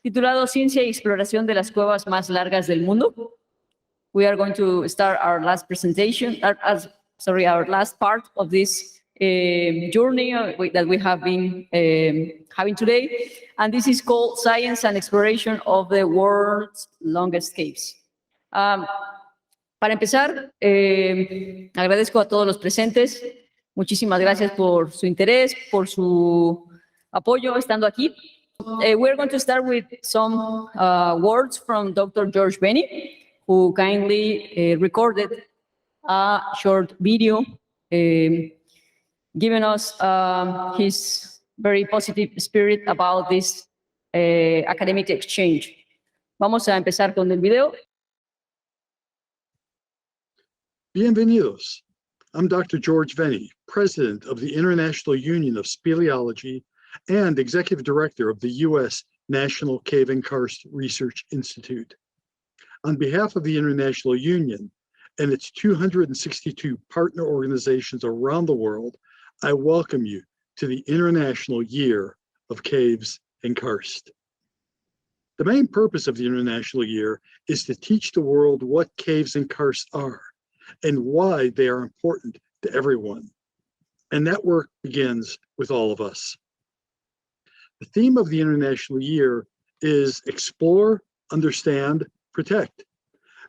titulado Ciencia y exploración de las cuevas más largas del mundo. We are going to start our last presentation, our last part of this journey that we have been having today. And this is called Science and Exploration of the World's Longest Caves. Para empezar, agradezco a todos los presentes. Muchísimas gracias por su interés, por su apoyo estando aquí. We're going to start with some words from Dr. George Benny, who kindly recorded a short video giving us his very positive spirit about this academic exchange. Vamos a empezar con el video. Bienvenidos. I'm Dr. George Venny, President of the International Union of Speleology and Executive Director of the U.S. National Cave and Karst Research Institute. On behalf of the International Union and its 262 partner organizations around the world, I welcome you to the International Year of Caves and Karst. The main purpose of the International Year is to teach the world what caves and karst are and why they are important to everyone. And that work begins with all of us. The theme of the International Year is explore, understand, protect,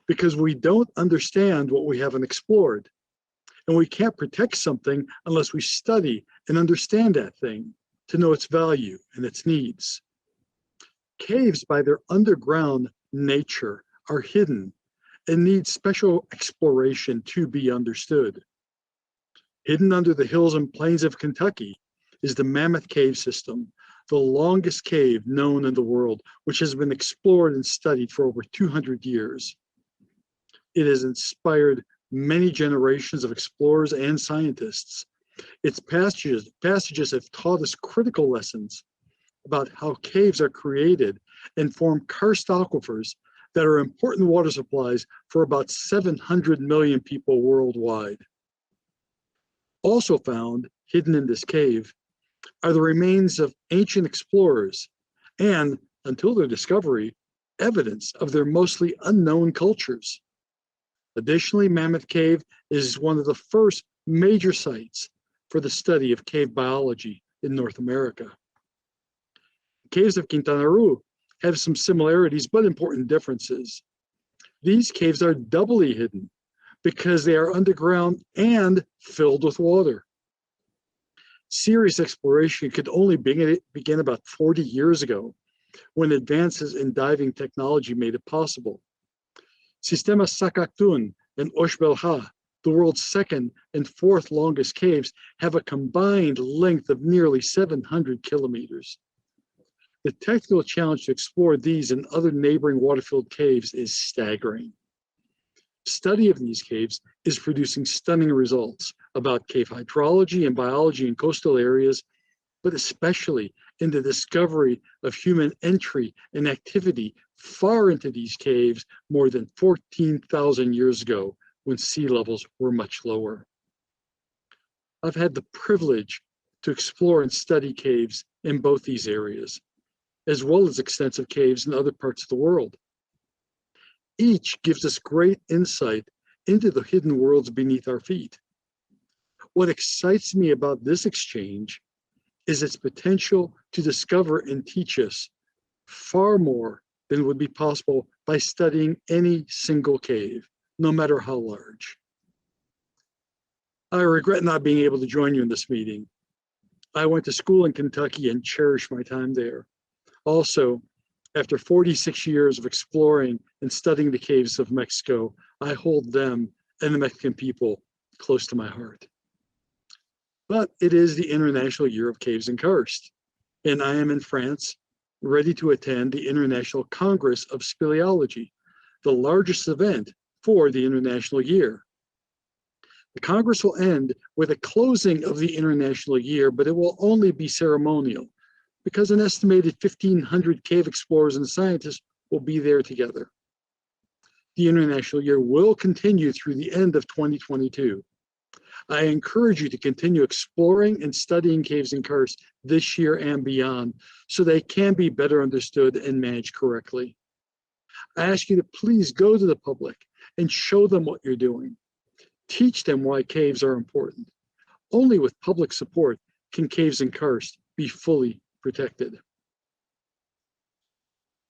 because we don't understand what we haven't explored. And we can't protect something unless we study and understand that thing to know its value and its needs. Caves, by their underground nature, are hidden and need special exploration to be understood. Hidden under the hills and plains of Kentucky is the Mammoth Cave system, the longest cave known in the world, which has been explored and studied for over 200 years. It has inspired many generations of explorers and scientists. Its passages have taught us critical lessons about how caves are created and form karst aquifers that are important water supplies for about 700 million people worldwide. Also found, hidden in this cave, are the remains of ancient explorers and, until their discovery, evidence of their mostly unknown cultures. Additionally, Mammoth Cave is one of the first major sites for the study of cave biology in North America. The caves of Quintana Roo have some similarities but important differences. These caves are doubly hidden because they are underground and filled with water. Serious exploration could only begin about 40 years ago when advances in diving technology made it possible. Sistema Sakak'tun and Oshbelha, the world's second and fourth longest caves, have a combined length of nearly 700 kilometers. The technical challenge to explore these and other neighboring water-filled caves is staggering. Study of these caves is producing stunning results about cave hydrology and biology in coastal areas, but especially in the discovery of human entry and activity far into these caves more than 14,000 years ago when sea levels were much lower. I've had the privilege to explore and study caves in both these areas, as well as extensive caves in other parts of the world. Each gives us great insight into the hidden worlds beneath our feet. What excites me about this exchange is its potential to discover and teach us far more than would be possible by studying any single cave, no matter how large. I regret not being able to join you in this meeting. I went to school in Kentucky and cherish my time there. Also, after 46 years of exploring and studying the caves of Mexico, I hold them and the Mexican people close to my heart. But it is the International Year of Caves and Karst, and I am in France, ready to attend the International Congress of Speleology, the largest event for the International Year. The Congress will end with a closing of the International Year, but it will only be ceremonial, because an estimated 1,500 cave explorers and scientists will be there together. The International Year will continue through the end of 2022. I encourage you to continue exploring and studying caves and karst this year and beyond so they can be better understood and managed correctly. I ask you to please go to the public and show them what you're doing. Teach them why caves are important. Only with public support can caves and karst be fully protected.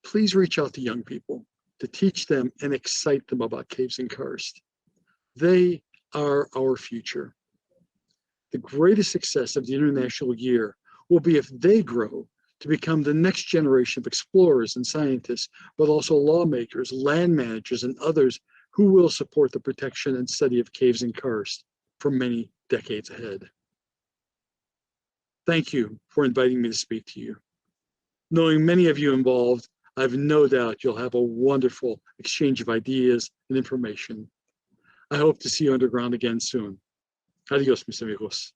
Please reach out to young people to teach them and excite them about caves and karst. They are our future. The greatest success of the International Year will be if they grow to become the next generation of explorers and scientists, but also lawmakers, land managers, and others who will support the protection and study of caves and karst for many decades ahead. Thank you for inviting me to speak to you. Knowing many of you involved, I have no doubt you'll have a wonderful exchange of ideas and information. I hope to see you underground again soon. Adiós, mis amigos.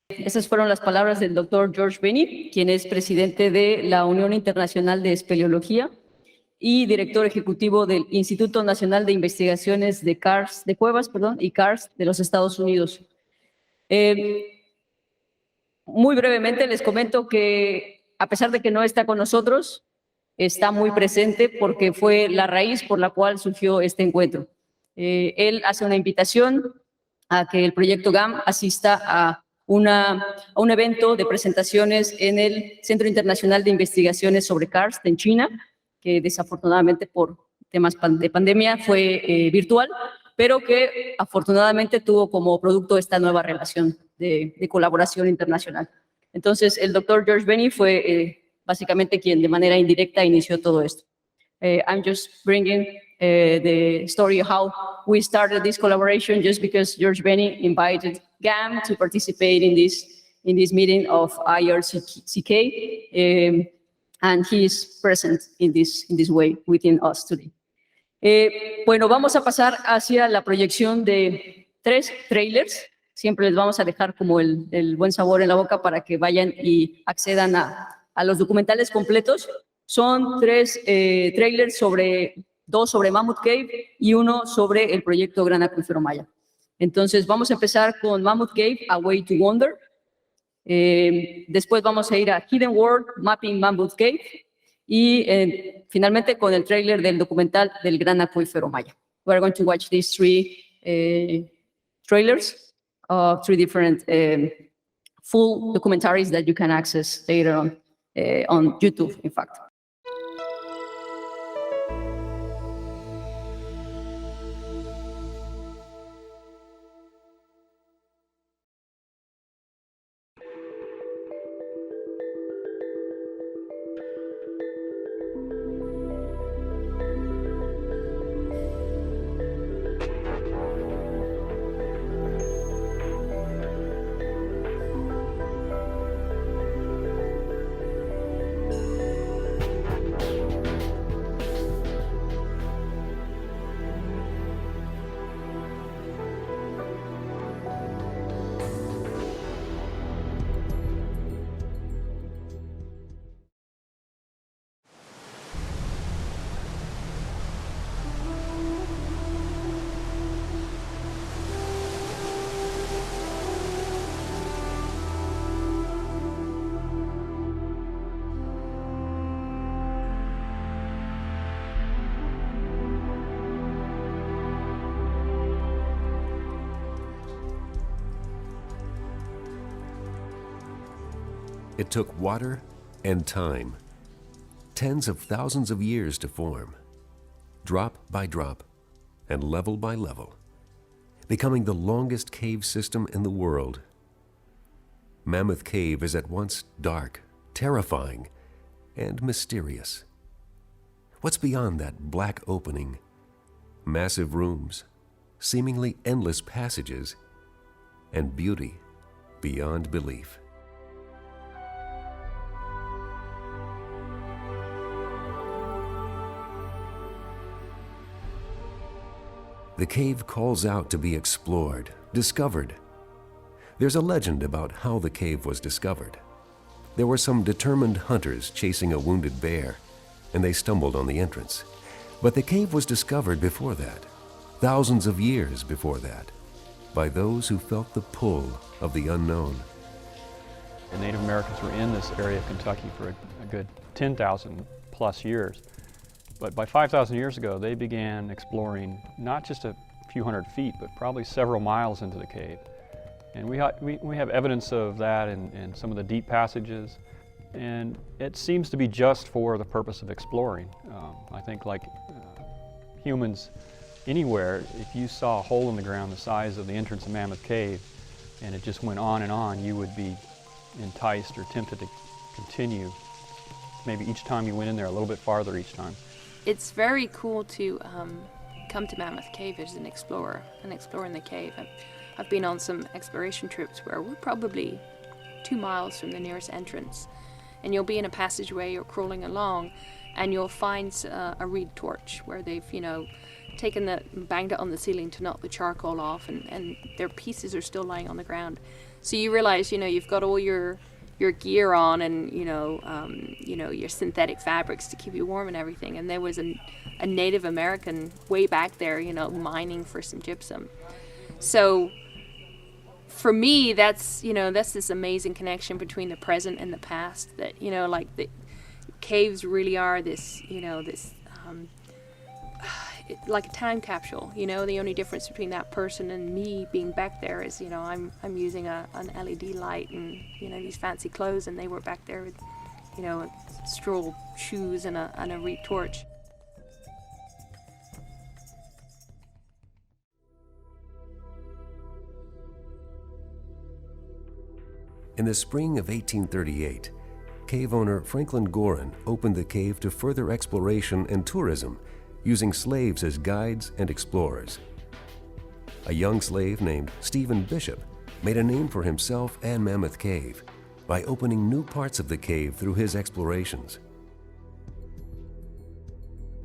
Esas fueron las palabras del doctor George Benny, quien es presidente de la Unión Internacional de Espeleología y director ejecutivo del Instituto Nacional de Investigaciones de Cuevas, y Karst de los Estados Unidos. Muy brevemente les comento que, a pesar de que no está con nosotros, está muy presente porque fue la raíz por la cual surgió este encuentro. Él hace una invitación a que el Proyecto GAM asista a un evento de presentaciones en el Centro Internacional de Investigaciones sobre Karst en China, que desafortunadamente por temas de pandemia fue virtual, pero que afortunadamente tuvo como producto esta nueva relación de colaboración internacional. Entonces, el doctor George Benny fue básicamente quien de manera indirecta inició todo esto. I'm just bringing the story of how we started this collaboration just because George Benny invited GAM to participate in this meeting of IRCK, and he is present in this way within us today. Bueno, vamos a pasar hacia la proyección de 3 trailers. Siempre les vamos a dejar como el buen sabor en la boca para que vayan y accedan a los documentales completos. Son 3 trailers, 2 sobre Mammoth Cave y 1 sobre el Proyecto Gran Acuífero Maya. Entonces vamos a empezar con Mammoth Cave, A Way to Wonder. Después vamos a ir a Hidden World, Mapping Mammoth Cave. Y finalmente con el trailer del documental del Gran Acuífero Maya. We are going to watch these 3 trailers of 3 different full documentaries that you can access later on YouTube, in fact. It took water and time, tens of thousands of years to form, drop by drop and level by level, becoming the longest cave system in the world. Mammoth Cave is at once dark, terrifying, and mysterious. What's beyond that black opening? Massive rooms, seemingly endless passages, and beauty beyond belief. The cave calls out to be explored, discovered. There's a legend about how the cave was discovered. There were some determined hunters chasing a wounded bear, and they stumbled on the entrance. But the cave was discovered before that, thousands of years before that. by those who felt the pull of the unknown. The Native Americans were in this area of Kentucky for a good 10,000 plus years. But by 5,000 years ago, they began exploring not just a few hundred feet, but probably several miles into the cave. And we have evidence of that in some of the deep passages. And it seems to be just for the purpose of exploring. I think like humans anywhere, if you saw a hole in the ground the size of the entrance of Mammoth Cave, and it just went on, you would be enticed or tempted to continue. Maybe each time you went in there a little bit farther each time. It's very cool to come to Mammoth Cave as an explorer and explore in the cave. I've been on some exploration trips where we're probably 2 miles from the nearest entrance, and you'll be in a passageway or crawling along, and you'll find a reed torch where they've, banged it on the ceiling to knock the charcoal off, and their pieces are still lying on the ground. So you realize, you've got all your gear on and, your synthetic fabrics to keep you warm and everything. And there was a Native American way back there, mining for some gypsum. So for me, that's this amazing connection between the present and the past that, like the caves really are this, like a time capsule. The only difference between that person and me being back there is, I'm using an LED light and, these fancy clothes, and they were back there with, straw shoes and a reed torch. In the spring of 1838, cave owner Franklin Gorin opened the cave to further exploration and tourism, using slaves as guides and explorers. A young slave named Stephen Bishop made a name for himself and Mammoth Cave by opening new parts of the cave through his explorations.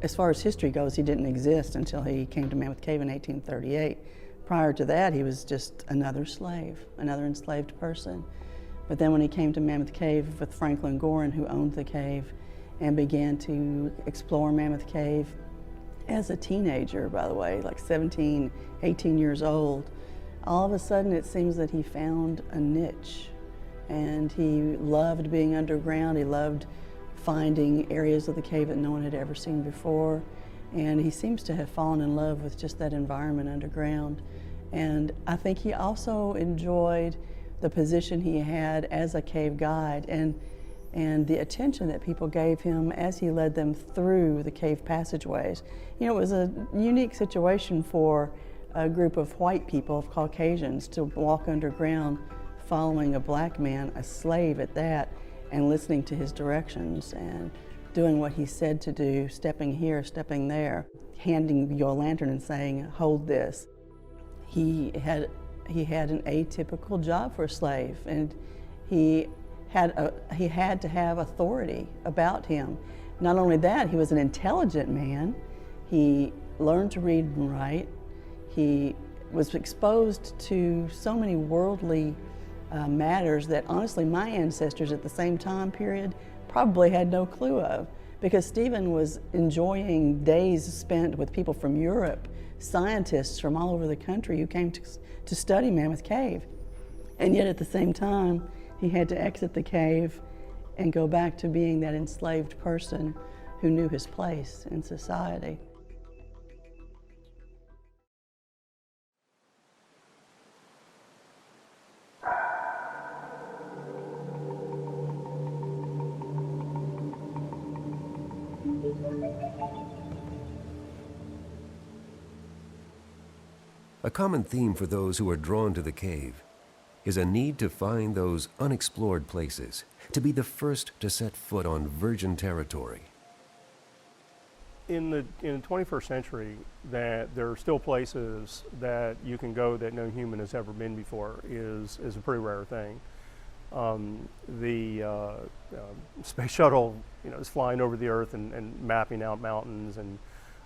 As far as history goes, he didn't exist until he came to Mammoth Cave in 1838. Prior to that, he was just another slave, another enslaved person. But then when he came to Mammoth Cave with Franklin Gorin, who owned the cave, and began to explore Mammoth Cave as a teenager, by the way, like 17, 18 years old, all of a sudden it seems that he found a niche. And he loved being underground. He loved finding areas of the cave that no one had ever seen before. And he seems to have fallen in love with just that environment underground. And I think he also enjoyed the position he had as a cave guide and the attention that people gave him as he led them through the cave passageways. It was a unique situation for a group of white people, of Caucasians, to walk underground following a black man, a slave at that, and listening to his directions and doing what he said to do, stepping here, stepping there, handing you a lantern and saying, "Hold this." He had an atypical job for a slave, and he had to have authority about him. Not only that, he was an intelligent man. He learned to read and write. He was exposed to so many worldly matters that honestly my ancestors at the same time period probably had no clue of, because Stephen was enjoying days spent with people from Europe, scientists from all over the country who came to study Mammoth Cave. And yet at the same time, he had to exit the cave and go back to being that enslaved person who knew his place in society. A common theme for those who are drawn to the cave is a need to find those unexplored places, to be the first to set foot on virgin territory. In the 21st century, that there are still places that you can go that no human has ever been before is a pretty rare thing. The space shuttle, is flying over the Earth and mapping out mountains and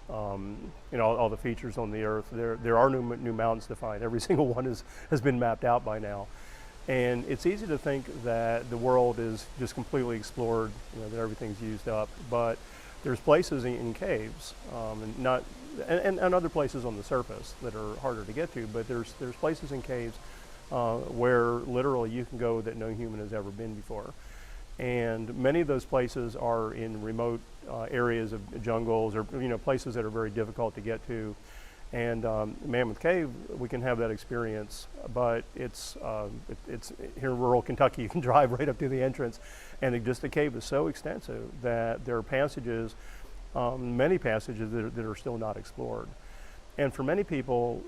all the features on the Earth. There are new mountains to find. Every single one has been mapped out by now. And it's easy to think that the world is just completely explored, that everything's used up. But there's places in caves, and not and other places on the surface that are harder to get to, but there's places in caves where literally you can go that no human has ever been before. And many of those places are in remote areas of jungles or places that are very difficult to get to. And Mammoth Cave, we can have that experience, but it's here in rural Kentucky. You can drive right up to the entrance, and the cave is so extensive that there are passages, many passages that are still not explored. And for many people,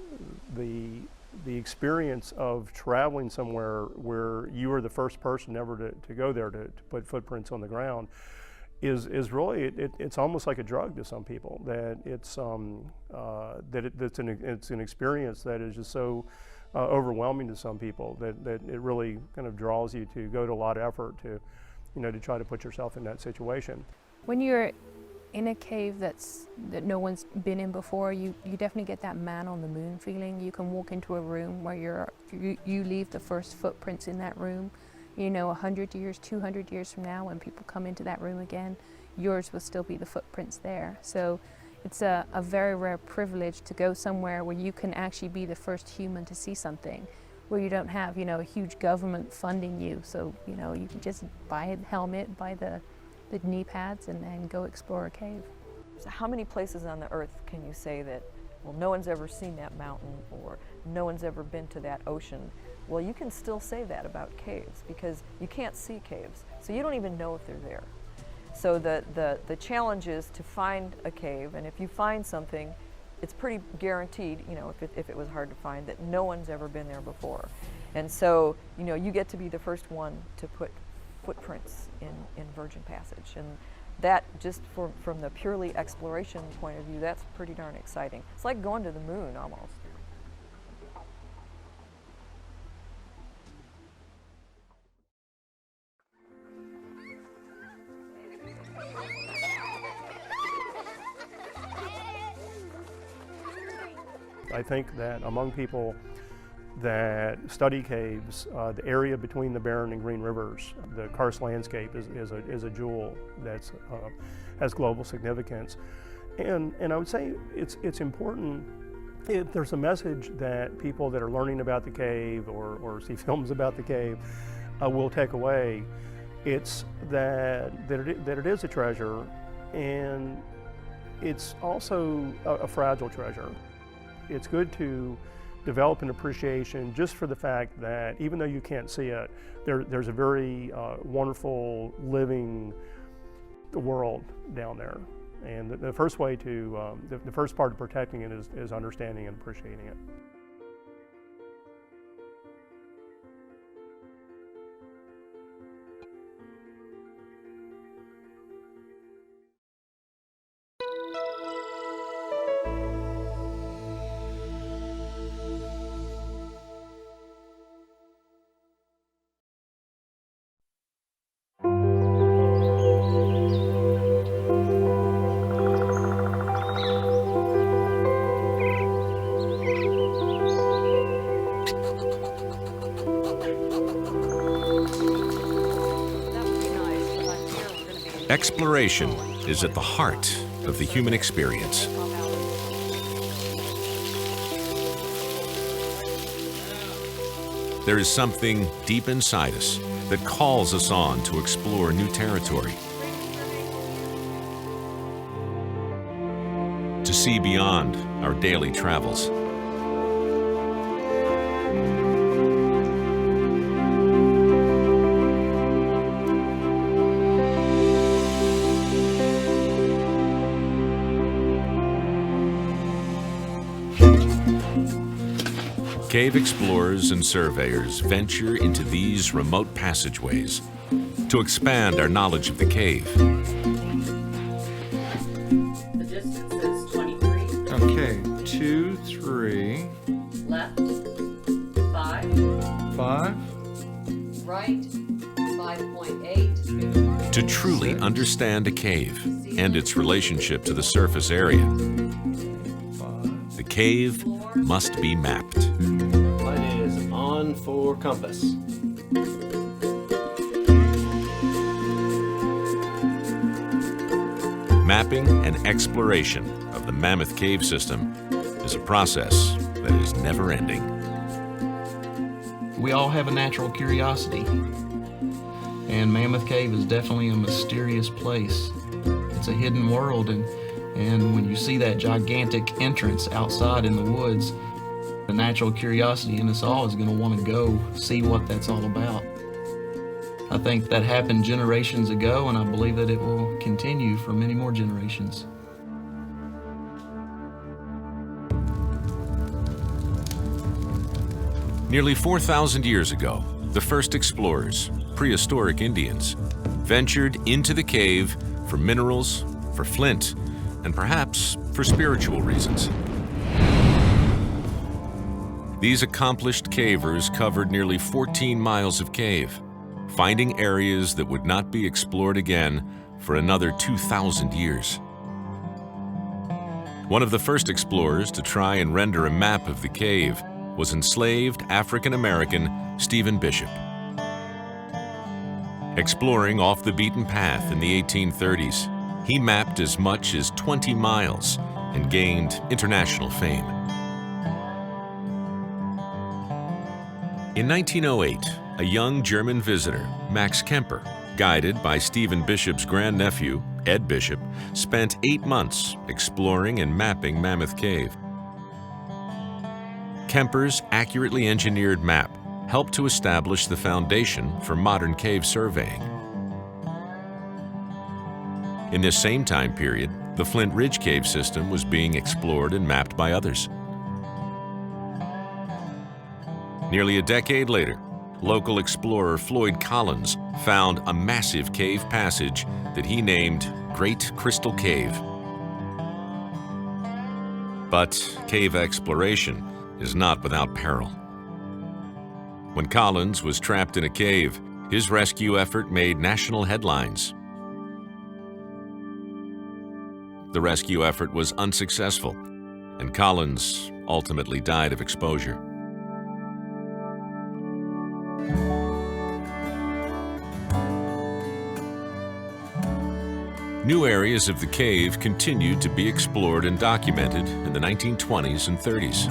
the experience of traveling somewhere where you are the first person ever to go there to put footprints on the ground is really, it's almost like a drug to some people, that it's an experience that is just so overwhelming to some people that it really kind of draws you to go to a lot of effort to try to put yourself in that situation. When you're in a cave that no one's been in before, you definitely get that man on the moon feeling. You can walk into a room where you leave the first footprints in that room. 100 years, 200 years from now, when people come into that room again, yours will still be the footprints there. So it's a very rare privilege to go somewhere where you can actually be the first human to see something, where you don't have, a huge government funding you. So, you can just buy a helmet, buy the knee pads, and go explore a cave. So how many places on the earth can you say that, well, no one's ever seen that mountain, or no one's ever been to that ocean? Well, you can still say that about caves because you can't see caves, so you don't even know if they're there. So the challenge is to find a cave, and if you find something, it's pretty guaranteed, if it was hard to find, that no one's ever been there before. And so, you get to be the first one to put footprints in Virgin Passage. And that, just from the purely exploration point of view, that's pretty darn exciting. It's like going to the moon almost. I think that among people that study caves, the area between the Barren and Green Rivers, the Karst landscape is a jewel that has global significance. And I would say it's important, if there's a message that people that are learning about the cave or see films about the cave will take away, it's that it is a treasure, and it's also a fragile treasure. It's good to develop an appreciation just for the fact that even though you can't see it, there's a very wonderful living world down there. And the first way to, the first part of protecting it is understanding and appreciating it. Exploration is at the heart of the human experience. There is something deep inside us that calls us on to explore new territory, to see beyond our daily travels. Cave explorers and surveyors venture into these remote passageways to expand our knowledge of the cave. The distance is 23. Okay, 2, 3. Left, 5. 5. Right, 5.8. To truly understand a cave and its relationship to the surface area, the cave must be mapped. Light is on for compass. Mapping and exploration of the Mammoth Cave system is a process that is never ending. We all have a natural curiosity, and Mammoth Cave is definitely a mysterious place. It's a hidden world, and when you see that gigantic entrance outside in the woods, the natural curiosity in us all is going to want to go see what that's all about. I think that happened generations ago, and I believe that it will continue for many more generations. Nearly 4,000 years ago, the first explorers, prehistoric Indians, ventured into the cave for minerals, for flint, and perhaps for spiritual reasons. These accomplished cavers covered nearly 14 miles of cave, finding areas that would not be explored again for another 2,000 years. One of the first explorers to try and render a map of the cave was enslaved African-American Stephen Bishop. Exploring off the beaten path in the 1830s, he mapped as much as 20 miles and gained international fame. In 1908, a young German visitor, Max Kemper, guided by Stephen Bishop's grandnephew, Ed Bishop, spent 8 months exploring and mapping Mammoth Cave. Kemper's accurately engineered map helped to establish the foundation for modern cave surveying. In this same time period, the Flint Ridge Cave system was being explored and mapped by others. Nearly a decade later, local explorer Floyd Collins found a massive cave passage that he named Great Crystal Cave. But cave exploration is not without peril. When Collins was trapped in a cave, his rescue effort made national headlines. The rescue effort was unsuccessful, and Collins ultimately died of exposure. New areas of the cave continued to be explored and documented in the 1920s and 30s.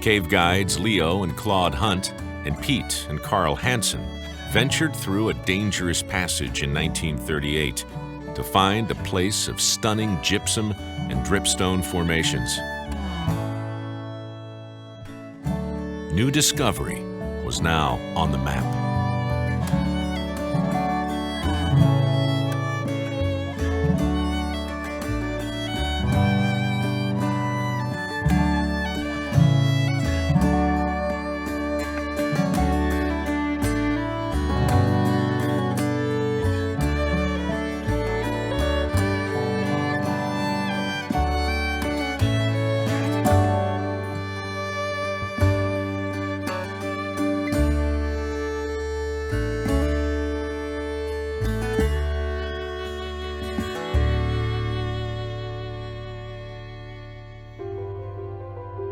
Cave guides Leo and Claude Hunt and Pete and Carl Hansen ventured through a dangerous passage in 1938 to find a place of stunning gypsum and dripstone formations. New discovery was now on the map.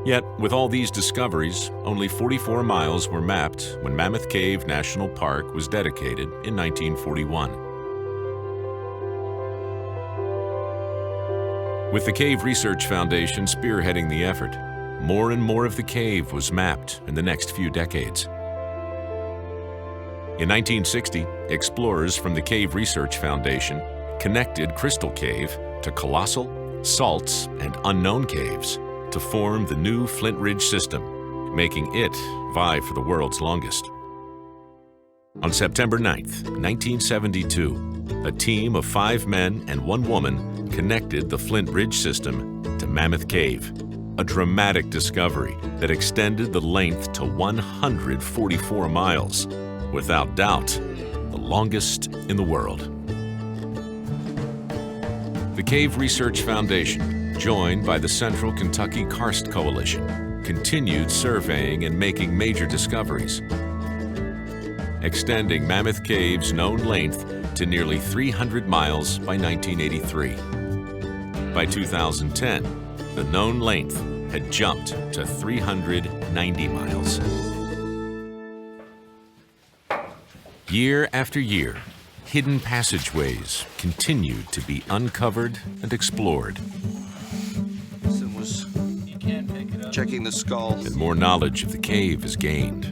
Yet, with all these discoveries, only 44 miles were mapped when Mammoth Cave National Park was dedicated in 1941. With the Cave Research Foundation spearheading the effort, more and more of the cave was mapped in the next few decades. In 1960, explorers from the Cave Research Foundation connected Crystal Cave to Colossal, Salts, and Unknown caves to form the new Flint Ridge system, making it vie for the world's longest. On September 9th, 1972, a team of 5 men and 1 woman connected the Flint Ridge system to Mammoth Cave, a dramatic discovery that extended the length to 144 miles, without doubt, the longest in the world. The Cave Research Foundation, joined by the Central Kentucky Karst Coalition, continued surveying and making major discoveries, extending Mammoth Cave's known length to nearly 300 miles by 1983. By 2010, the known length had jumped to 390 miles. Year after year, hidden passageways continued to be uncovered and explored. Was checking the skull. And more knowledge of the cave is gained.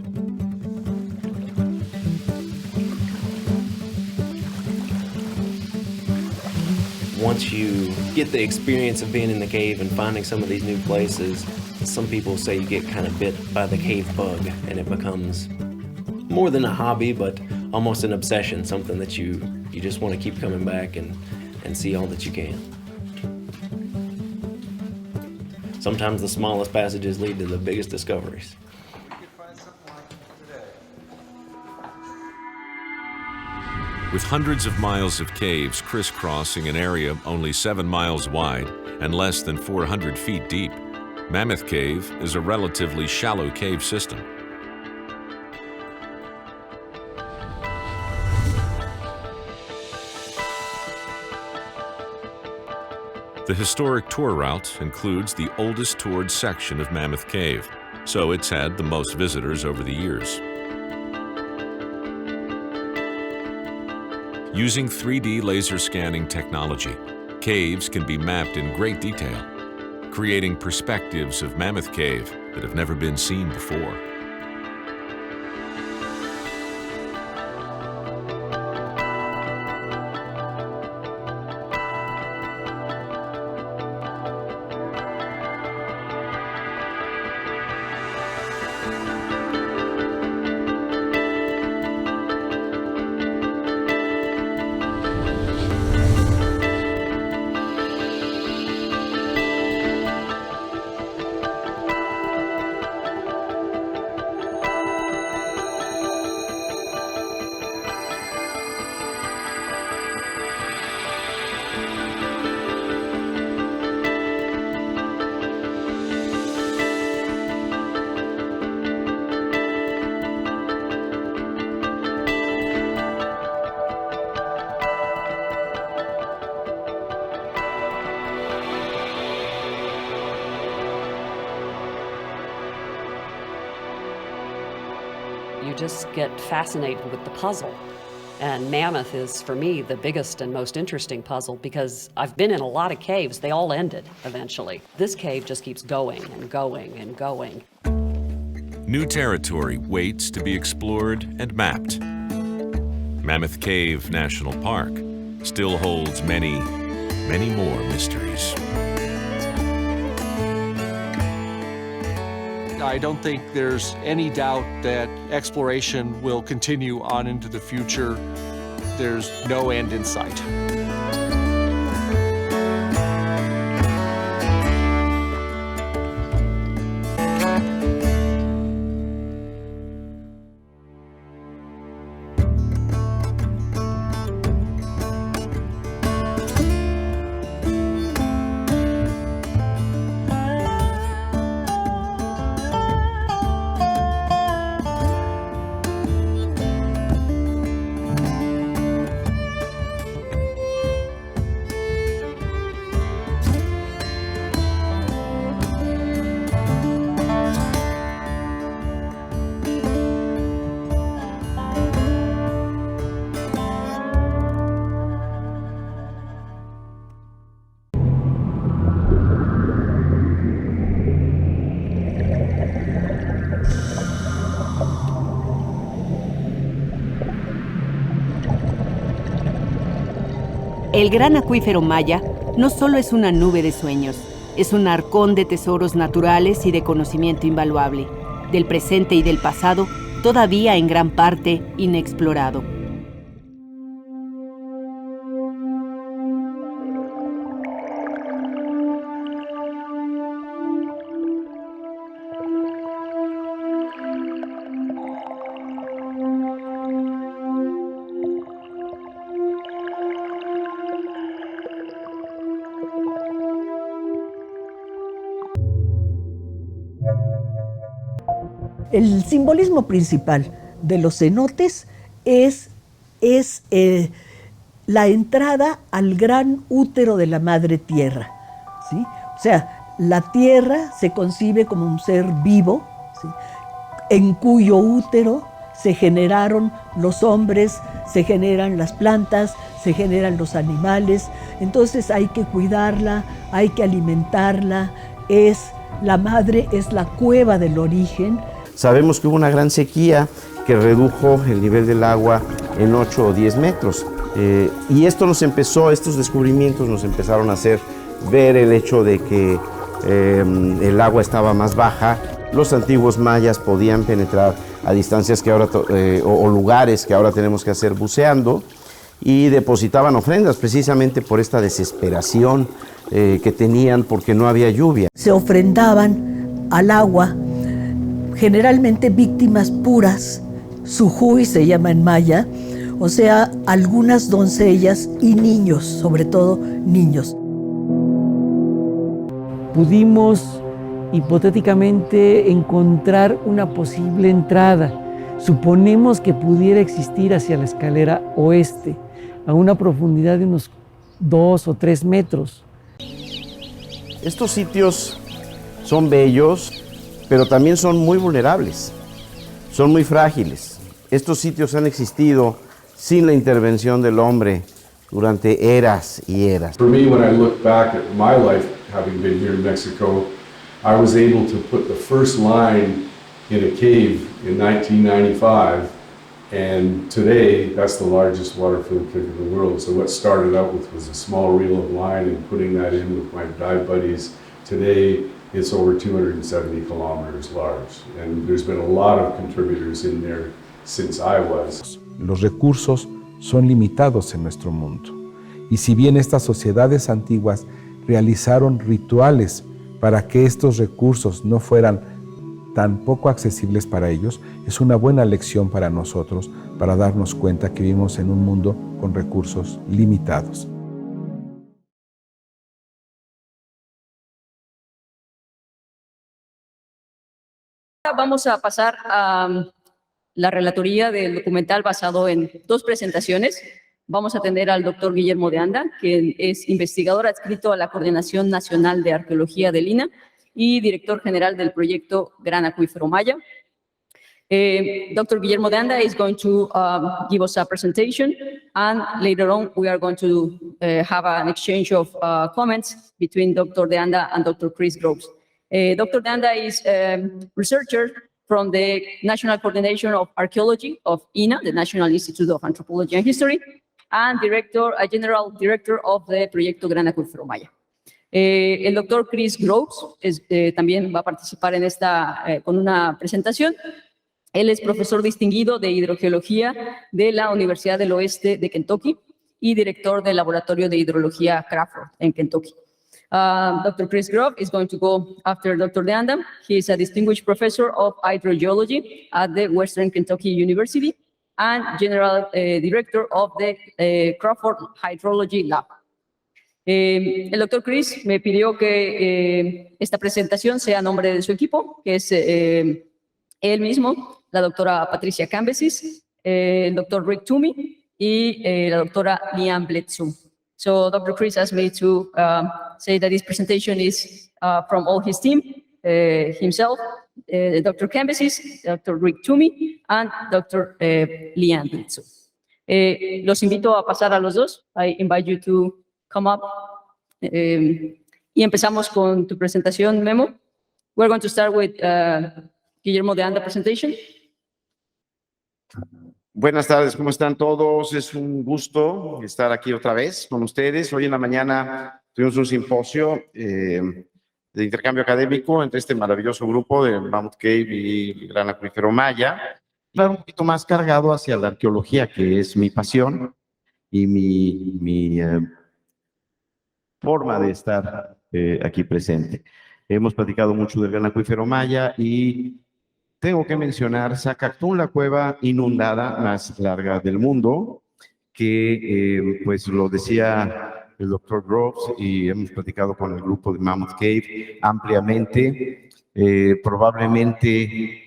Once you get the experience of being in the cave and finding some of these new places, some people say you get kind of bit by the cave bug, and it becomes more than a hobby, but almost an obsession, something that you just want to keep coming back and see all that you can. Sometimes the smallest passages lead to the biggest discoveries. With hundreds of miles of caves crisscrossing an area only 7 miles wide and less than 400 feet deep, Mammoth Cave is a relatively shallow cave system. The historic tour route includes the oldest toured section of Mammoth Cave, so it's had the most visitors over the years. Using 3D laser scanning technology, caves can be mapped in great detail, creating perspectives of Mammoth Cave that have never been seen before. You just get fascinated with the puzzle. And Mammoth is, for me, the biggest and most interesting puzzle because I've been in a lot of caves. They all ended eventually. This cave just keeps going and going and going. New territory waits to be explored and mapped. Mammoth Cave National Park still holds many, many more mysteries. I don't think there's any doubt that exploration will continue on into the future. There's no end in sight. El Gran Acuífero Maya no solo es una nube de sueños, es un arcón de tesoros naturales y de conocimiento invaluable, del presente y del pasado, todavía en gran parte inexplorado. El simbolismo principal de los cenotes es la entrada al gran útero de la madre tierra, ¿sí? O sea, la tierra se concibe como un ser vivo, ¿sí? En cuyo útero se generaron los hombres, se generan las plantas, se generan los animales. Entonces hay que cuidarla, hay que alimentarla. La madre es la cueva del origen. Sabemos que hubo una gran sequía que redujo el nivel del agua en 8 o 10 metros. Y estos descubrimientos nos empezaron a hacer ver el hecho de que el agua estaba más baja. Los antiguos mayas podían penetrar a distancias que ahora, o lugares que ahora tenemos que hacer buceando, y depositaban ofrendas precisamente por esta desesperación que tenían porque no había lluvia. Se ofrendaban al agua, generalmente víctimas puras, sujuy se llama en maya, o sea, algunas doncellas y niños, sobre todo niños. Pudimos hipotéticamente encontrar una posible entrada. Suponemos que pudiera existir hacia la escalera oeste, a una profundidad de unos 2 o 3 metros. Estos sitios son bellos, pero también son muy vulnerables, son muy frágiles. Estos sitios han existido sin la intervención del hombre durante eras y eras. For me, when I look back at my life, having been here in Mexico, I was able to put the first line in a cave in 1995, and today that's the largest water-filled cave in the world. So what started out with was a small reel of line and putting that in with my dive buddies. Today it's over 270 kilometers large, and there's been a lot of contributors in there since I was. Los recursos son limitados en nuestro mundo, y si bien estas sociedades antiguas realizaron rituales para que estos recursos no fueran tan poco accesibles para ellos, es una buena lección para nosotros para darnos cuenta que vivimos en un mundo con recursos limitados. Vamos a pasar a la relatoría del documental basado en 2 presentaciones. Vamos a tener al doctor Guillermo de Anda, quien es investigador adscrito a la Coordinación Nacional de Arqueología del INAH y director general del Proyecto Gran Acuífero Maya. Dr. Guillermo de Anda is going to give us a presentation, and later on we are going to have an exchange of comments between Dr. de Anda and Dr. Chris Groves. Dr. de Anda is a researcher from the National Coordination of Archaeology of INAH, the National Institute of Anthropology and History, and General Director of the Proyecto Gran Acuífero Maya. El doctor Chris Groves también va a participar en con una presentación. Él es profesor distinguido de hidrogeología de la Universidad del Oeste de Kentucky y director del Laboratorio de Hidrología Karst en Kentucky. Dr. Chris Groves is going to go after Dr. de Anda. He is a distinguished professor of hydrogeology at the Western Kentucky University and general director of the Crawford Hydrology Lab. El doctor Chris me pidió que esta presentación sea a nombre de su equipo, que es él mismo, la doctora Patricia Cambesis, el doctor Rick Toomey y la doctora Liam Bledsoe. So Dr. Chris asked me to say that this presentation is from all his team, himself, Dr. Cambesis, Dr. Rick Toomey, and Dr. Liam Bledsoe. Los invito a pasar a los dos. I invite you to come up. Y empezamos con tu presentación, Memo. We're going to start with Guillermo de Anda presentation. Buenas tardes, ¿cómo están todos? Es un gusto estar aquí otra vez con ustedes. Hoy en la mañana tuvimos un simposio de intercambio académico entre este maravilloso grupo de Mammoth Cave y Gran Acuífero Maya. Claro, un poquito más cargado hacia la arqueología, que es mi pasión y mi forma de estar aquí presente. Hemos platicado mucho del Gran Acuífero Maya y tengo que mencionar Zacactún, la cueva inundada más larga del mundo, que pues lo decía el doctor Groves y hemos platicado con el grupo de Mammoth Cave ampliamente. Probablemente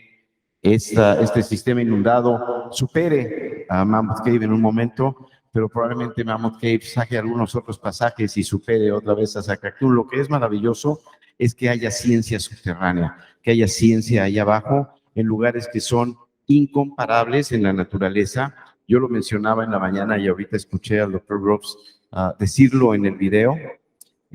este sistema inundado supere a Mammoth Cave en un momento, pero probablemente Mammoth Cave saque algunos otros pasajes y supere otra vez a Zacactún. Lo que es maravilloso es que haya ciencia subterránea, que haya ciencia ahí abajo, en lugares que son incomparables en la naturaleza. Yo lo mencionaba en la mañana y ahorita escuché al doctor Groves decirlo en el video.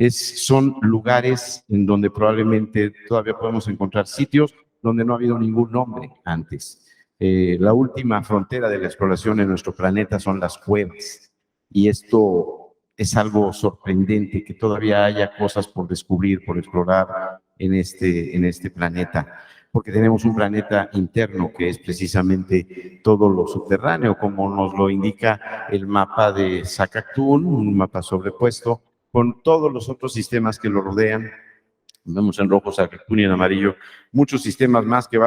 Son lugares en donde probablemente todavía podemos encontrar sitios donde no ha habido ningún nombre antes. La última frontera de la exploración en nuestro planeta son las cuevas. Y esto es algo sorprendente, que todavía haya cosas por descubrir, por explorar en este planeta. Porque tenemos un planeta interno que es precisamente todo lo subterráneo, como nos lo indica el mapa de Saskatoon, un mapa sobrepuesto, con todos los otros sistemas que lo rodean. Vemos en rojo Saskatoon y en amarillo muchos sistemas más que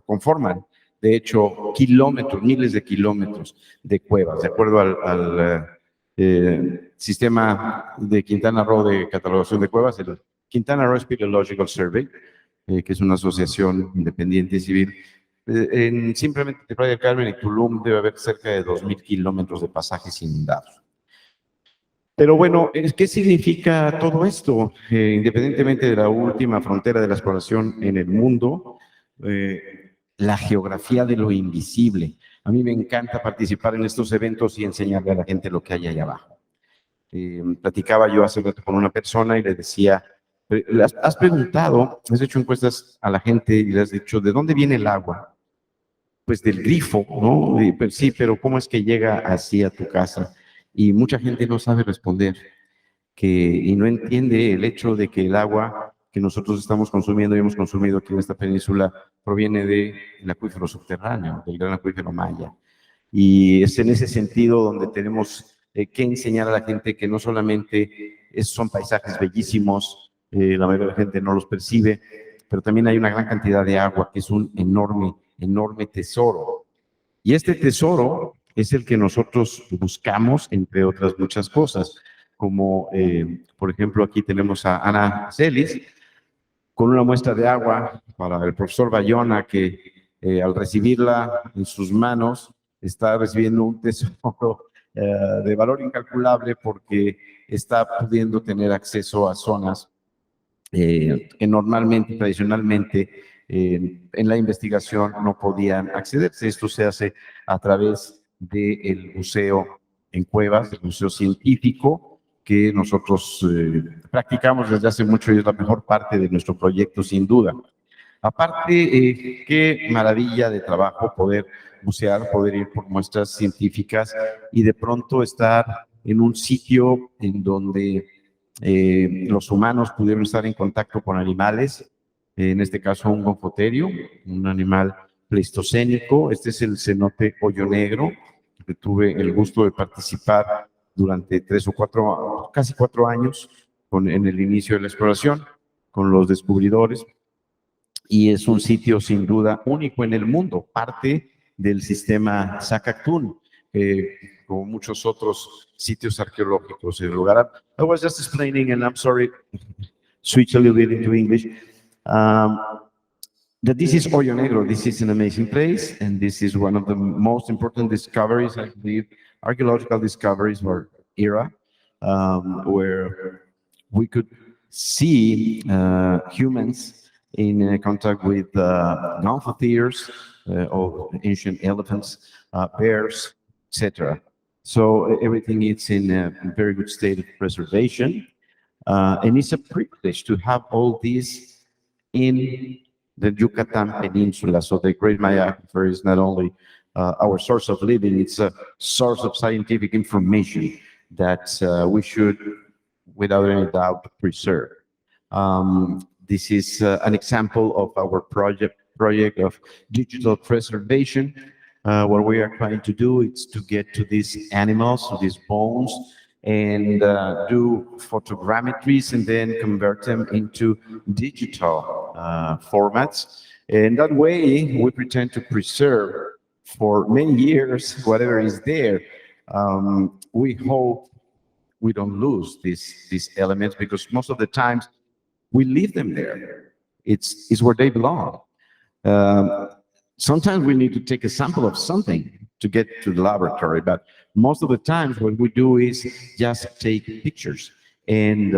conforman, de hecho, kilómetros, miles de kilómetros de cuevas, de acuerdo al sistema de Quintana Roo de catalogación de cuevas, el Quintana Roo Speleological Survey, que es una asociación independiente civil. Simplemente Playa del Carmen y Tulum debe haber cerca de 2,000 kilómetros de pasajes inundados. Pero bueno, ¿qué significa todo esto? Independientemente de la última frontera de la exploración en el mundo, la geografía de lo invisible. A mí me encanta participar en estos eventos y enseñarle a la gente lo que hay allá abajo. Platicaba yo hace rato con una persona y le decía, ¿has preguntado, has hecho encuestas a la gente y le has dicho, ¿de dónde viene el agua? Pues del grifo, ¿no? Pues sí, pero ¿cómo es que llega así a tu casa? Y mucha gente no sabe responder y no entiende el hecho de que el agua que nosotros estamos consumiendo y hemos consumido aquí en esta península proviene del acuífero subterráneo, del Gran Acuífero Maya. Y es en ese sentido donde tenemos que enseñar a la gente que no solamente son paisajes bellísimos, la mayoría de la gente no los percibe, pero también hay una gran cantidad de agua que es un enorme, enorme tesoro. Y este tesoro es el que nosotros buscamos, entre otras muchas cosas, como por ejemplo aquí tenemos a Ana Celis con una muestra de agua para el profesor Bayona, que al recibirla en sus manos está recibiendo un tesoro de valor incalculable porque está pudiendo tener acceso a zonas que normalmente, tradicionalmente, en la investigación no podían accederse. Esto se hace a través del buceo en cuevas, del buceo científico, que nosotros practicamos desde hace mucho y es la mejor parte de nuestro proyecto, sin duda. Aparte, qué maravilla de trabajo poder bucear, poder ir por muestras científicas y de pronto estar en un sitio en donde los humanos pudieron estar en contacto con animales, en este caso un gonfoterio, un animal pleistocénico. Este es el cenote hoyo negro, que tuve el gusto de participar durante 3 o 4, casi 4 años en el inicio de la exploración con los descubridores. Y es un sitio sin duda único en el mundo, parte del sistema Saskatoon, como muchos otros sitios arqueológicos en el lugar. I was just explaining, and I'm sorry, switch a little bit into English, that this is Hoyo Negro. This is an amazing place, and this is one of the most important discoveries, I believe, archaeological discoveries of our era, where we could see humans in contact with amphitheaters or ancient elephants, bears, etc. So everything is in a very good state of preservation. And it's a privilege to have all this in the Yucatan Peninsula. So the Great Maya Aquifer is not only our source of living, it's a source of scientific information that we should, without any doubt, preserve. This is an example of our project of digital preservation. What we are trying to do is to get to these animals, to these bones, and do photogrammetries and then convert them into digital formats. And that way, we pretend to preserve for many years whatever is there. We hope we don't lose these elements, because most of the times we leave them there. It's where they belong. Sometimes we need to take a sample of something to get to the laboratory, but most of the times what we do is just take pictures and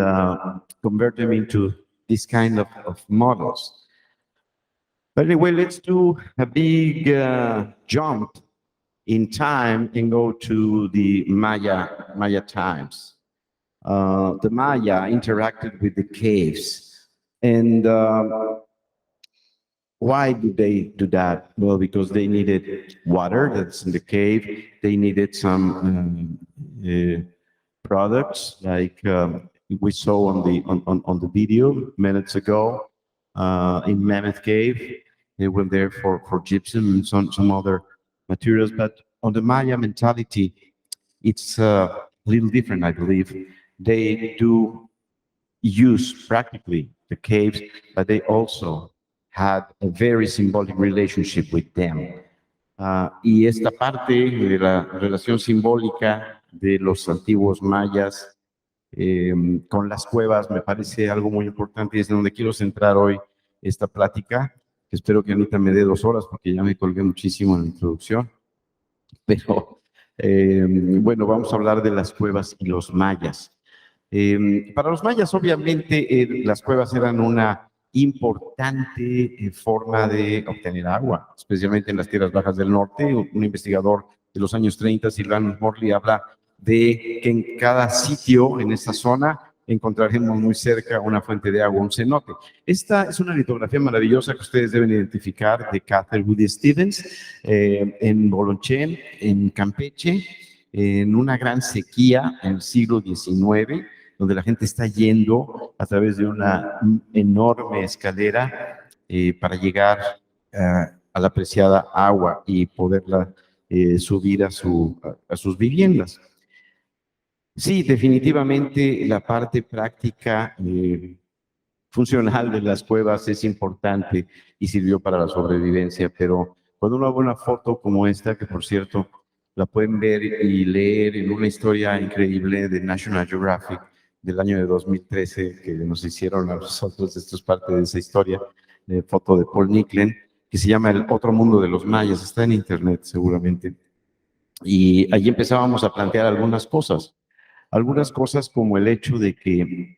convert them into this kind of models. But anyway, let's do a big jump in time and go to the Maya times. The Maya interacted with the caves. And why do they do that? Well, because they needed water that's in the cave. They needed some products like we saw on the video minutes ago in Mammoth Cave. They were there for gypsum and some other materials. But on the Maya mentality, it's a little different, I believe. They do use practically the caves, but they also had a very symbolic relationship with them. Y esta parte de la relación simbólica de los antiguos mayas con las cuevas me parece algo muy importante y es de donde quiero centrar hoy esta plática. Espero que Anita me dé 2 horas porque ya me colgué muchísimo en la introducción. Pero bueno, vamos a hablar de las cuevas y los mayas. Para los mayas, obviamente, las cuevas eran una importante forma de obtener agua, especialmente en las tierras bajas del norte. Un investigador de los años 30, Silvano Morley, habla de que en cada sitio en esta zona encontraremos muy cerca una fuente de agua, un cenote. Esta es una litografía maravillosa que ustedes deben identificar de Catherwood Stevens en Bolonchen, en Campeche, en una gran sequía en el siglo XIX, donde la gente está yendo a través de una enorme escalera para llegar a la apreciada agua y poderla subir a sus viviendas. Sí, definitivamente la parte práctica funcional de las cuevas es importante y sirvió para la sobrevivencia, pero cuando uno ve una foto como esta, que por cierto la pueden ver y leer en una historia increíble de National Geographic del año de 2013 que nos hicieron a nosotros, esto es parte de esa historia, de foto de Paul Nicklin, que se llama El otro mundo de los mayas, está en internet seguramente, y allí empezábamos a plantear algunas cosas como el hecho de que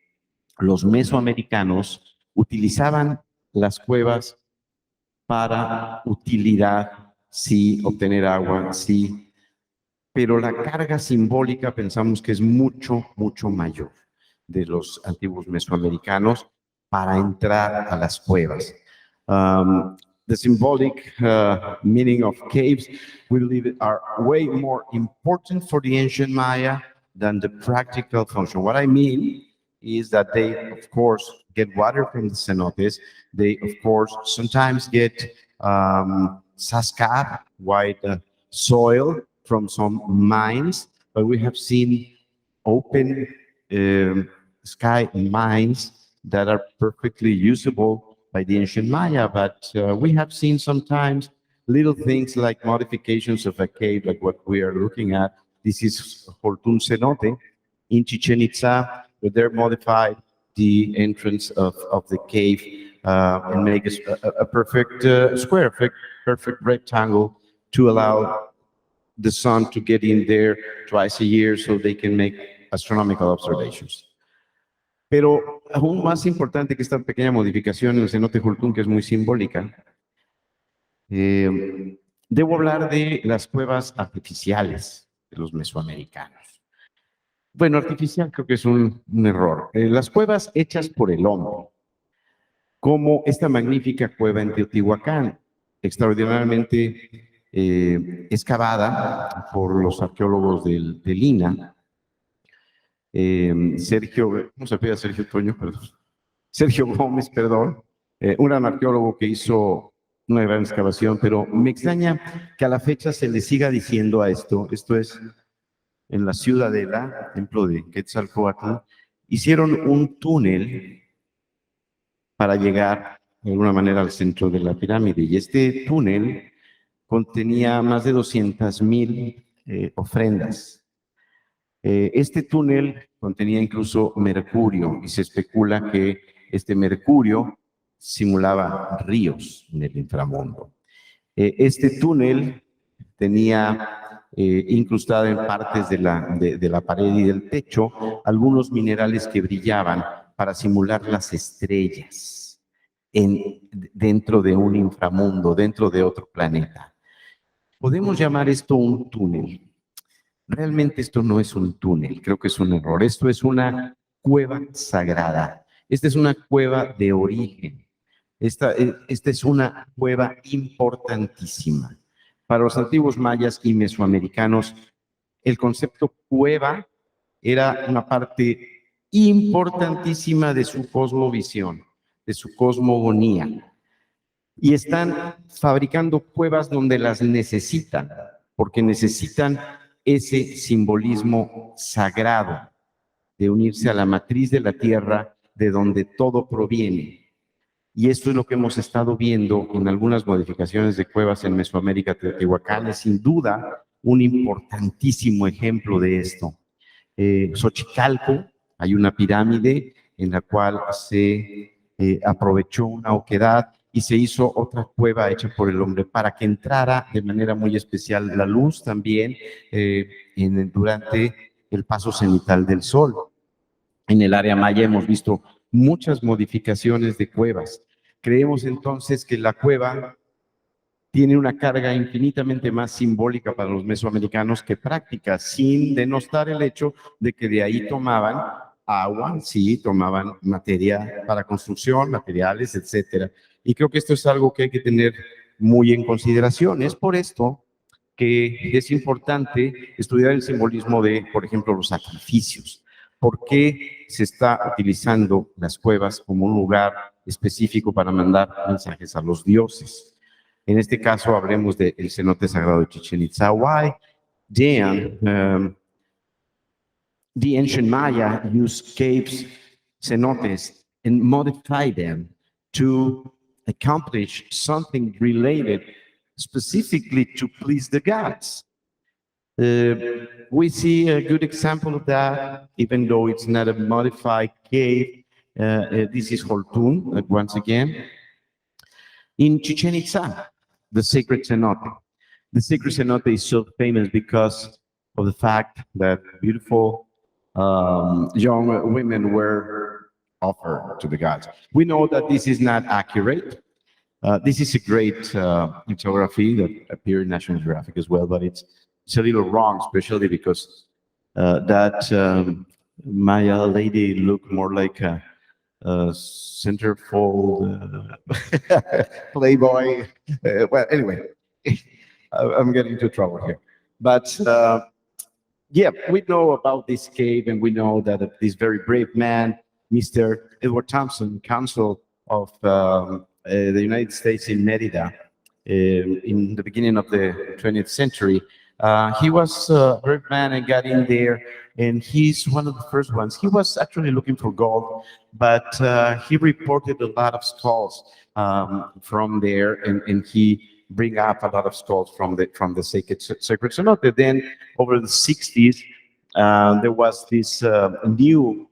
los mesoamericanos utilizaban las cuevas para utilidad, sí, obtener agua, sí, pero la carga simbólica pensamos que es mucho, mucho mayor de los antiguos mesoamericanos para entrar a las cuevas. The symbolic meaning of caves, we believe, are way more important for the ancient Maya than the practical function. What I mean is that they, of course, get water from the cenotes. They, of course, sometimes get sascab, white soil from some mines, but we have seen open sky mines that are perfectly usable by the ancient Maya, but we have seen sometimes little things like modifications of a cave, like what we are looking at. This is Hortun Cenote in Chichen Itza, where they're modified the entrance of the cave and make a perfect square, perfect rectangle to allow the sun to get in there twice a year so they can make astronomical observations. Pero aún más importante que esta pequeña modificación en el cenote Hortun, que es muy simbólica, debo hablar de las cuevas artificiales de los mesoamericanos. Bueno, artificial creo que es un error. Las cuevas hechas por el hombre, como esta magnífica cueva en Teotihuacán, extraordinariamente excavada por los arqueólogos del INAH. Sergio, ¿cómo se pide Sergio Toño? Perdón. Sergio Gómez, perdón, un gran arqueólogo que hizo una gran excavación, pero me extraña que a la fecha se le siga diciendo a esto es en la Ciudadela, templo de Quetzalcóatl, hicieron un túnel para llegar de alguna manera al centro de la pirámide, y este túnel contenía más de 200,000 ofrendas. Este túnel contenía incluso mercurio y se especula que este mercurio simulaba ríos en el inframundo. Este túnel tenía incrustada en partes de la pared y del techo algunos minerales que brillaban para simular las estrellas. dentro de un inframundo, dentro de otro planeta. Podemos llamar esto un túnel. Realmente esto no es un túnel, creo que es un error. Esto es una cueva sagrada. Esta es una cueva de origen. Esta es una cueva importantísima. Para los antiguos mayas y mesoamericanos, el concepto cueva era una parte importantísima de su cosmovisión, de su cosmogonía. Y están fabricando cuevas donde las necesitan, porque necesitan ese simbolismo sagrado de unirse a la matriz de la tierra, de donde todo proviene. Y esto es lo que hemos estado viendo en algunas modificaciones de cuevas en Mesoamérica. Teotihuacán es sin duda un importantísimo ejemplo de esto. Xochicalco, hay una pirámide en la cual se aprovechó una oquedad y se hizo otra cueva hecha por el hombre para que entrara de manera muy especial la luz también durante el paso cenital del sol. En el área maya hemos visto muchas modificaciones de cuevas. Creemos entonces que la cueva tiene una carga infinitamente más simbólica para los mesoamericanos que práctica, sin denostar el hecho de que de ahí tomaban agua, sí, tomaban materia para construcción, materiales, etcétera. Y creo que esto es algo que hay que tener muy en consideración. Es por esto que es importante estudiar el simbolismo de, por ejemplo, los sacrificios. ¿Por qué se está utilizando las cuevas como un lugar específico para mandar mensajes a los dioses? En este caso hablemos del cenote sagrado de Chichén Itzá. Why the ancient Maya used caves, cenotes, and modified them to accomplish something related specifically to please the gods. We see a good example of that, even though it's not a modified cave. This is Holtun, once again. In Chichén Itzá, the sacred cenote. The sacred cenote is so famous because of the fact that beautiful young women were offered to the gods. We know that this is not accurate. This is a great photography that appeared in National Geographic as well, but it's a little wrong, especially because that Maya lady looked more like a centerfold playboy. Well, anyway, I'm getting into trouble here. But yeah, we know about this cave, and we know that this very brave man, Mr. Edward Thompson, consul of the United States in Merida in the beginning of the 20th century, he was a brave man and got in there, and he's one of the first ones. He was actually looking for gold, but he reported a lot of skulls from there, and he bring up a lot of skulls from the sacred cenote. Then over the 60s, there was this new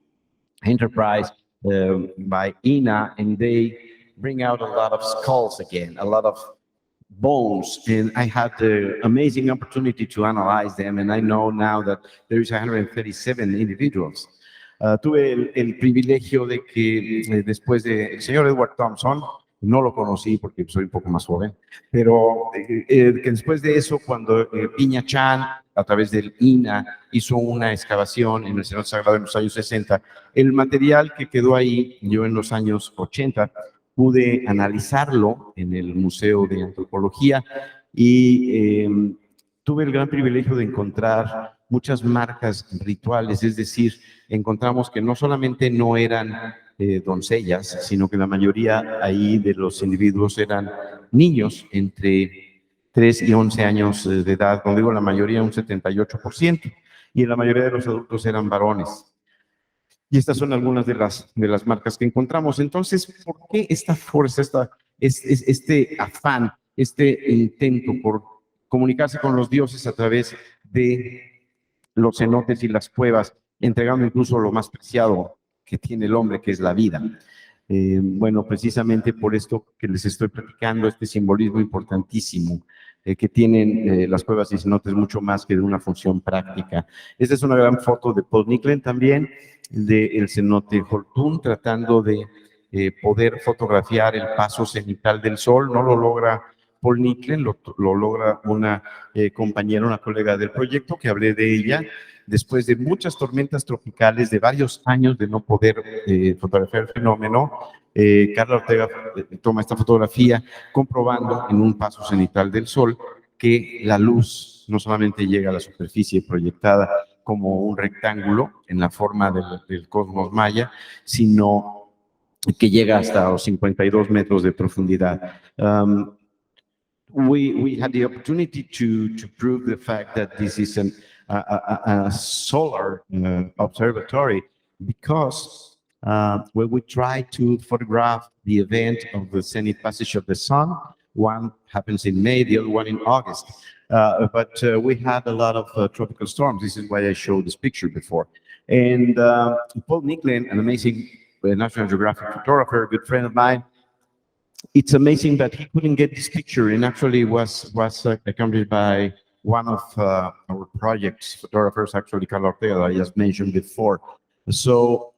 enterprise by INAH, and they bring out a lot of skulls again, a lot of bones, and I had the amazing opportunity to analyze them, and I know now that there is 137 individuals. Tuve el privilegio de que después de el señor Edward Thompson, no lo conocí porque soy un poco más joven, pero que después de eso, cuando Piña Chan, a través del INAH, hizo una excavación en el cenote sagrado en los años 60, el material que quedó ahí, yo en los años 80, pude analizarlo en el Museo de Antropología y tuve el gran privilegio de encontrar muchas marcas rituales, es decir, encontramos que no solamente no eran doncellas, sino que la mayoría ahí de los individuos eran niños entre 3 y 11 años de edad, cuando digo la mayoría, un 78%, y la mayoría de los adultos eran varones. Y estas son algunas de las marcas que encontramos. Entonces, ¿por qué esta fuerza, este afán, este intento por comunicarse con los dioses a través de los cenotes y las cuevas, entregando incluso lo más preciado que tiene el hombre, que es la vida? Bueno, precisamente por esto que les estoy platicando, este simbolismo importantísimo que tienen las cuevas y cenotes, mucho más que de una función práctica. Esta es una gran foto de Paul Nicklin también, del cenote Holtun, tratando de poder fotografiar el paso cenital del Sol. No lo logra Paul Nicklin, lo logra una compañera, una colega del proyecto, que hablé de ella, después de muchas tormentas tropicales, de varios años de no poder fotografiar el fenómeno. Carla Ortega toma esta fotografía comprobando en un paso cenital del Sol que la luz no solamente llega a la superficie proyectada como un rectángulo en la forma del cosmos maya, sino que llega hasta los 52 metros de profundidad. We had the opportunity to prove the fact that this is a solar observatory because when we try to photograph the event of the zenith passage of the sun, one happens in May, the other one in August. But we had a lot of tropical storms. This is why I showed this picture before. And Paul Nicklin, an amazing National Geographic photographer, a good friend of mine, it's amazing that he couldn't get this picture, and actually was accompanied by one of our project's photographers, actually Carla Ortega, I just mentioned before. So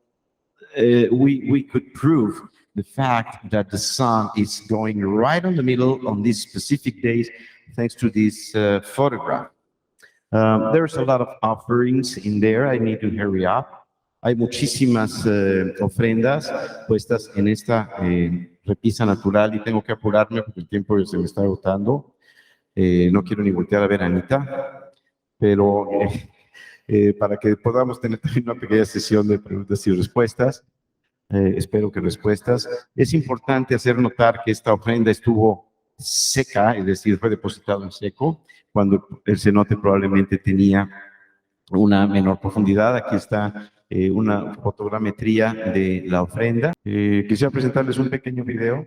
we could prove the fact that the sun is going right on the middle on these specific days, thanks to this photograph. There's a lot of offerings in there. I need to hurry up. Hay muchísimas ofrendas puestas en esta repisa natural y tengo que apurarme porque el tiempo se me está agotando. No quiero ni voltear a ver a Anita, pero para que podamos tener también una pequeña sesión de preguntas y respuestas, espero que respuestas. Es importante hacer notar que esta ofrenda estuvo seca, es decir, fue depositado en seco, cuando el cenote probablemente tenía una menor profundidad. Aquí está una fotogrametría de la ofrenda. Quisiera presentarles un pequeño video.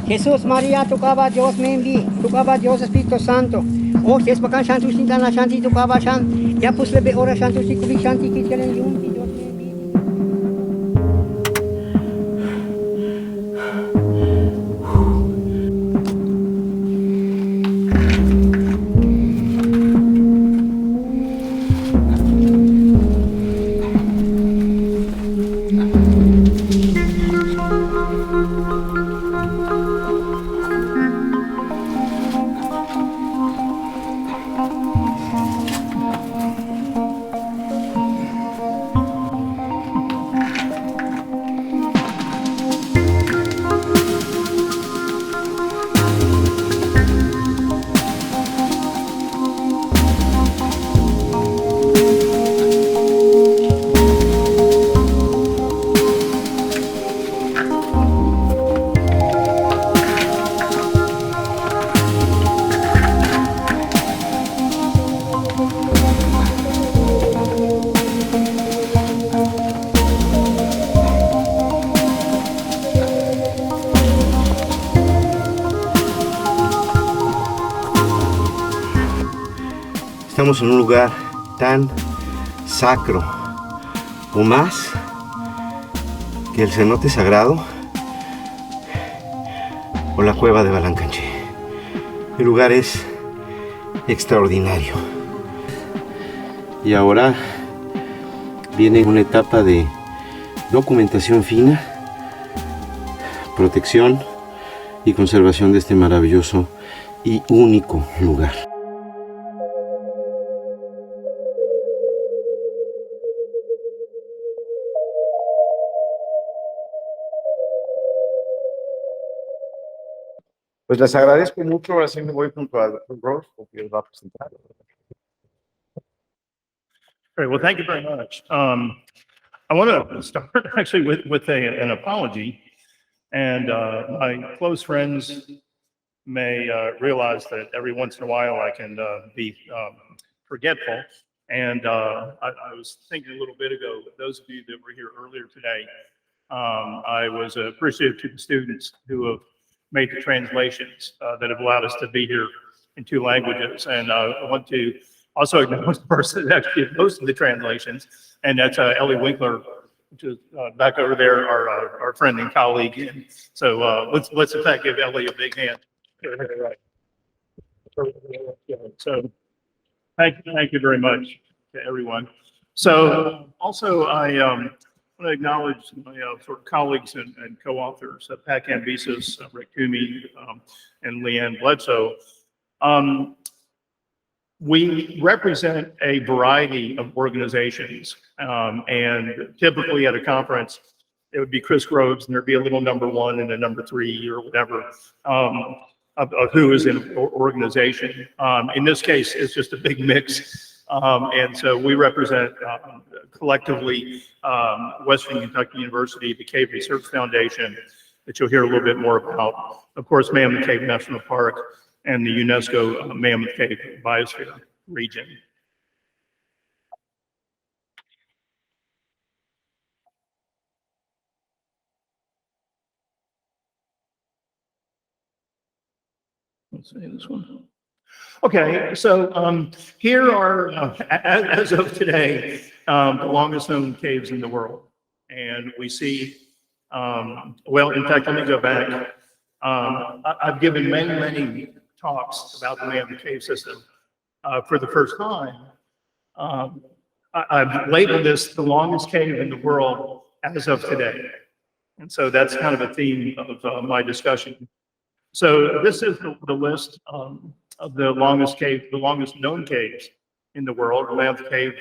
Jesús, María, tocaba Dios me enví, tocaba Dios Espíritu Santo. Oh, si es bacán, shantu, sintana, shanti, tocaba shan. Ya pues lebe ora, shantu, si kubi, shanti, que tienen yunti, Dios me enví. estamos en un lugar tan sacro o más que el cenote sagrado o la cueva de Balancanché. El lugar es extraordinario. Y ahora viene una etapa de documentación fina, protección y conservación de este maravilloso y único lugar. Pues les agradezco mucho, ahora sí me voy junto a Rose porque les va a presentar. Great. Well, thank you very much. I want to start actually with an apology. And my close friends may realize that every once in a while I can be forgetful. And I was thinking a little bit ago, those of you that were here earlier today, I was appreciative to the students who have made the translations that have allowed us to be here in 2 languages. And I want to also acknowledge the person that actually did most of the translations, and that's Ellie Winkler, which is back over there, our friend and colleague. And so let's in fact give Ellie a big hand. So thank you very much to everyone. So also I want to acknowledge my sort of colleagues and co-authors, Pat Cambyses, Rick Toomey, and Leanne Bledsoe. We represent a variety of organizations, and typically at a conference, it would be Chris Groves, and there'd be a little number 1 and a number 3 or whatever of who is in an organization. In this case, it's just a big mix, and so we represent collectively Western Kentucky University, the Cave Research Foundation, that you'll hear a little bit more about, of course, Mammoth Cave National Park, and the UNESCO Mammoth Cave Biosphere region. Let's see this one. Okay, so here are, as of today, the longest known caves in the world. And we see, well, in fact, let me go back. I've given many talks about the Mammoth Cave system. For the first time, I've labeled this the longest cave in the world as of today. And so that's kind of a theme of my discussion. So this is the list of the longest cave, the longest known caves in the world. Mammoth Cave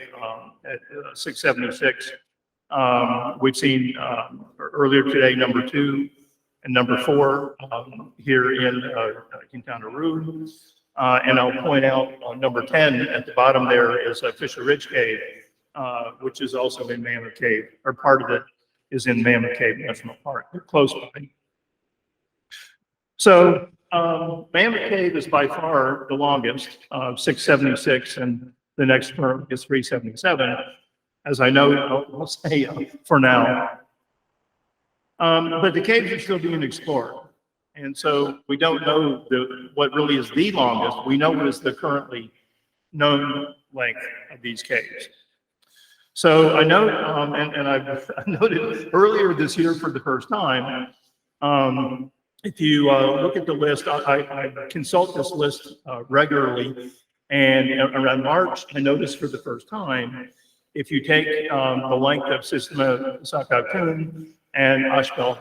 at 676. We've seen earlier today number 2 and number 4 here in Quintana Roo. And I'll point out number 10 at the bottom there is Fisher Ridge Cave, which is also in Mammoth Cave, or part of it is in Mammoth Cave National Park. They're close by. So Mammoth Cave is by far the longest, 676, and the next term is 377. As I know, I'll say for now. But the caves are still being explored. And so we don't know what really is the longest. We know what is the currently known length of these caves. So I know, and I've noted earlier this year for the first time, if you look at the list, I consult this list regularly. And around March, I noticed for the first time, if you take the length of Sistema Sakakun and Ashbel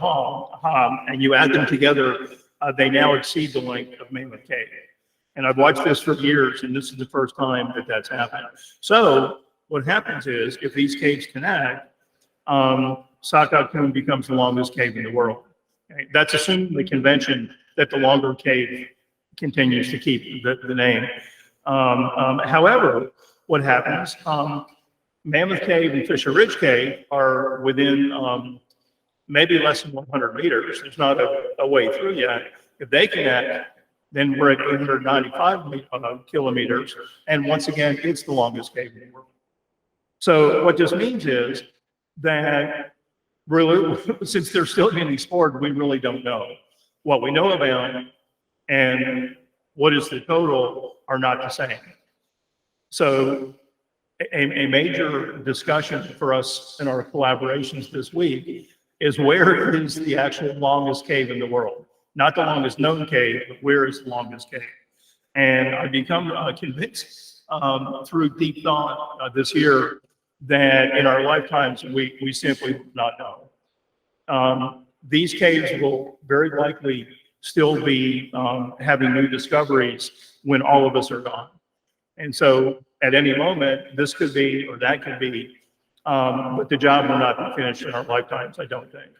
Ham, and you add them together, they now exceed the length of Mammoth Cave. And I've watched this for years, and this is the first time that that's happened. So what happens is, if these caves connect, Sakakun becomes the longest cave in the world. Okay? That's assuming the convention that the longer cave continues to keep the name. However, what happens, Mammoth Cave and Fisher Ridge Cave are within maybe less than 100 meters. There's not a way through yet. If they connect, then we're at 895 kilometers. And once again, it's the longest cave in the world. So what this means is that really, since they're still being explored, we really don't know. What we know about and what is the total are not the same. So a major discussion for us in our collaborations this week is where is the actual longest cave in the world? Not the longest known cave, but where is the longest cave? And I've become convinced through deep thought this year that in our lifetimes, we simply do not know. These caves will very likely still be having new discoveries when all of us are gone. And so at any moment, this could be, or that could be, but the job will not be finished in our lifetimes, I don't think.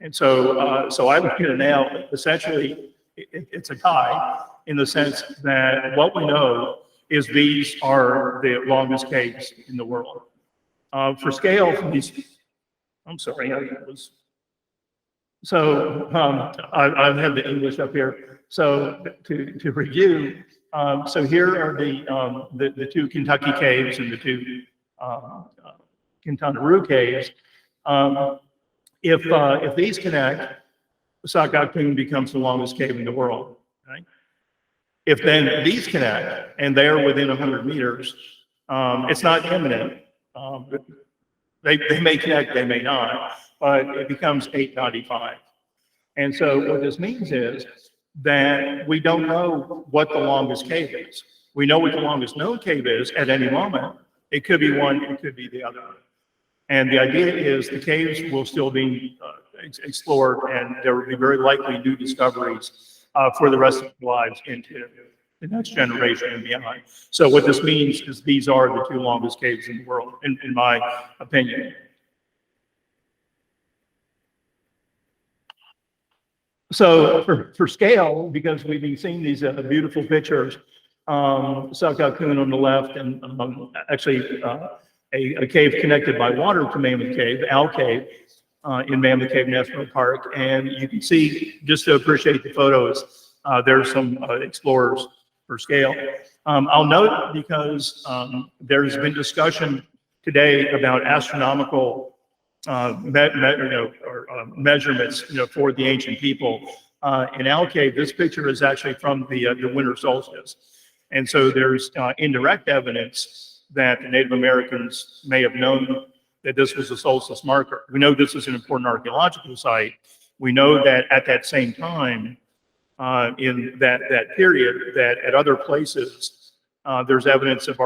And so, so I look at it now, essentially, it's a tie in the sense that what we know is these are the longest caves in the world. For scale, from these, I'm sorry, I've had the English up here. So to review, so here are the two Kentucky caves and the two Kintanaroo caves. If these connect, Sakakun becomes the longest cave in the world. Right? If then these connect and they are within 100 meters, it's not imminent. They may connect, they may not, but it becomes 895. And so what this means is that we don't know what the longest cave is. We know what the longest known cave is at any moment. It could be one, it could be the other. And the idea is the caves will still be explored, and there will be very likely new discoveries for the rest of their lives into the next generation and beyond. So what this means is these are the two longest caves in the world, in my opinion. So for scale, because we've been seeing these beautiful pictures, Sakakun on the left, and actually a cave connected by water to Mammoth Cave, Owl Cave, in Mammoth Cave National Park. And you can see, just to appreciate the photos, there's some explorers for scale. I'll note, because there's been discussion today about astronomical measurements, for the ancient people. In Owl Cave, this picture is actually from the winter solstice. And so there's indirect evidence that the Native Americans may have known that this was a solstice marker. We know this is an important archaeological site. We know that at that same time, in that period, that at other places, there's evidence of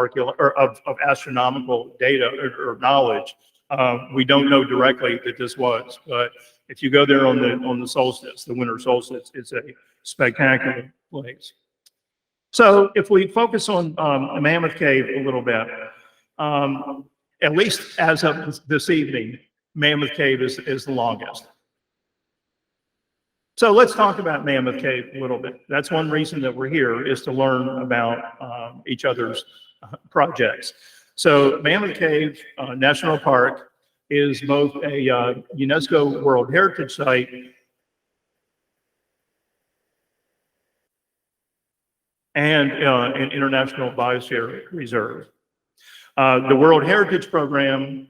astronomical data or knowledge. We don't know directly that this was, but if you go there on the solstice, the winter solstice, it's a spectacular place. So if we focus on Mammoth Cave a little bit, at least as of this evening, Mammoth Cave is the longest. So let's talk about Mammoth Cave a little bit. That's one reason that we're here, is to learn about each other's projects. So Mammoth Cave National Park is both a UNESCO World Heritage Site and an International Biosphere Reserve. The World Heritage Program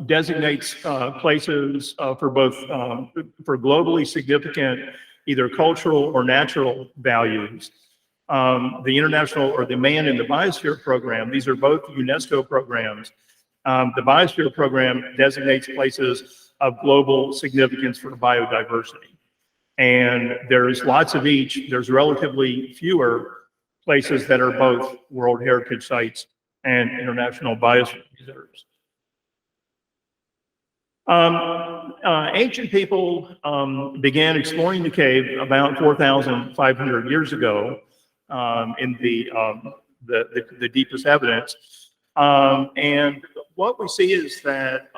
designates places for both for globally significant either cultural or natural values. The International, or the Man in the Biosphere Program, these are both UNESCO programs. The Biosphere Program designates places of global significance for biodiversity. And there's lots of each. There's relatively fewer places that are both World Heritage Sites and International Biosphere Reserves. Ancient people began exploring the cave about 4,500 years ago in the deepest evidence. And what we see is that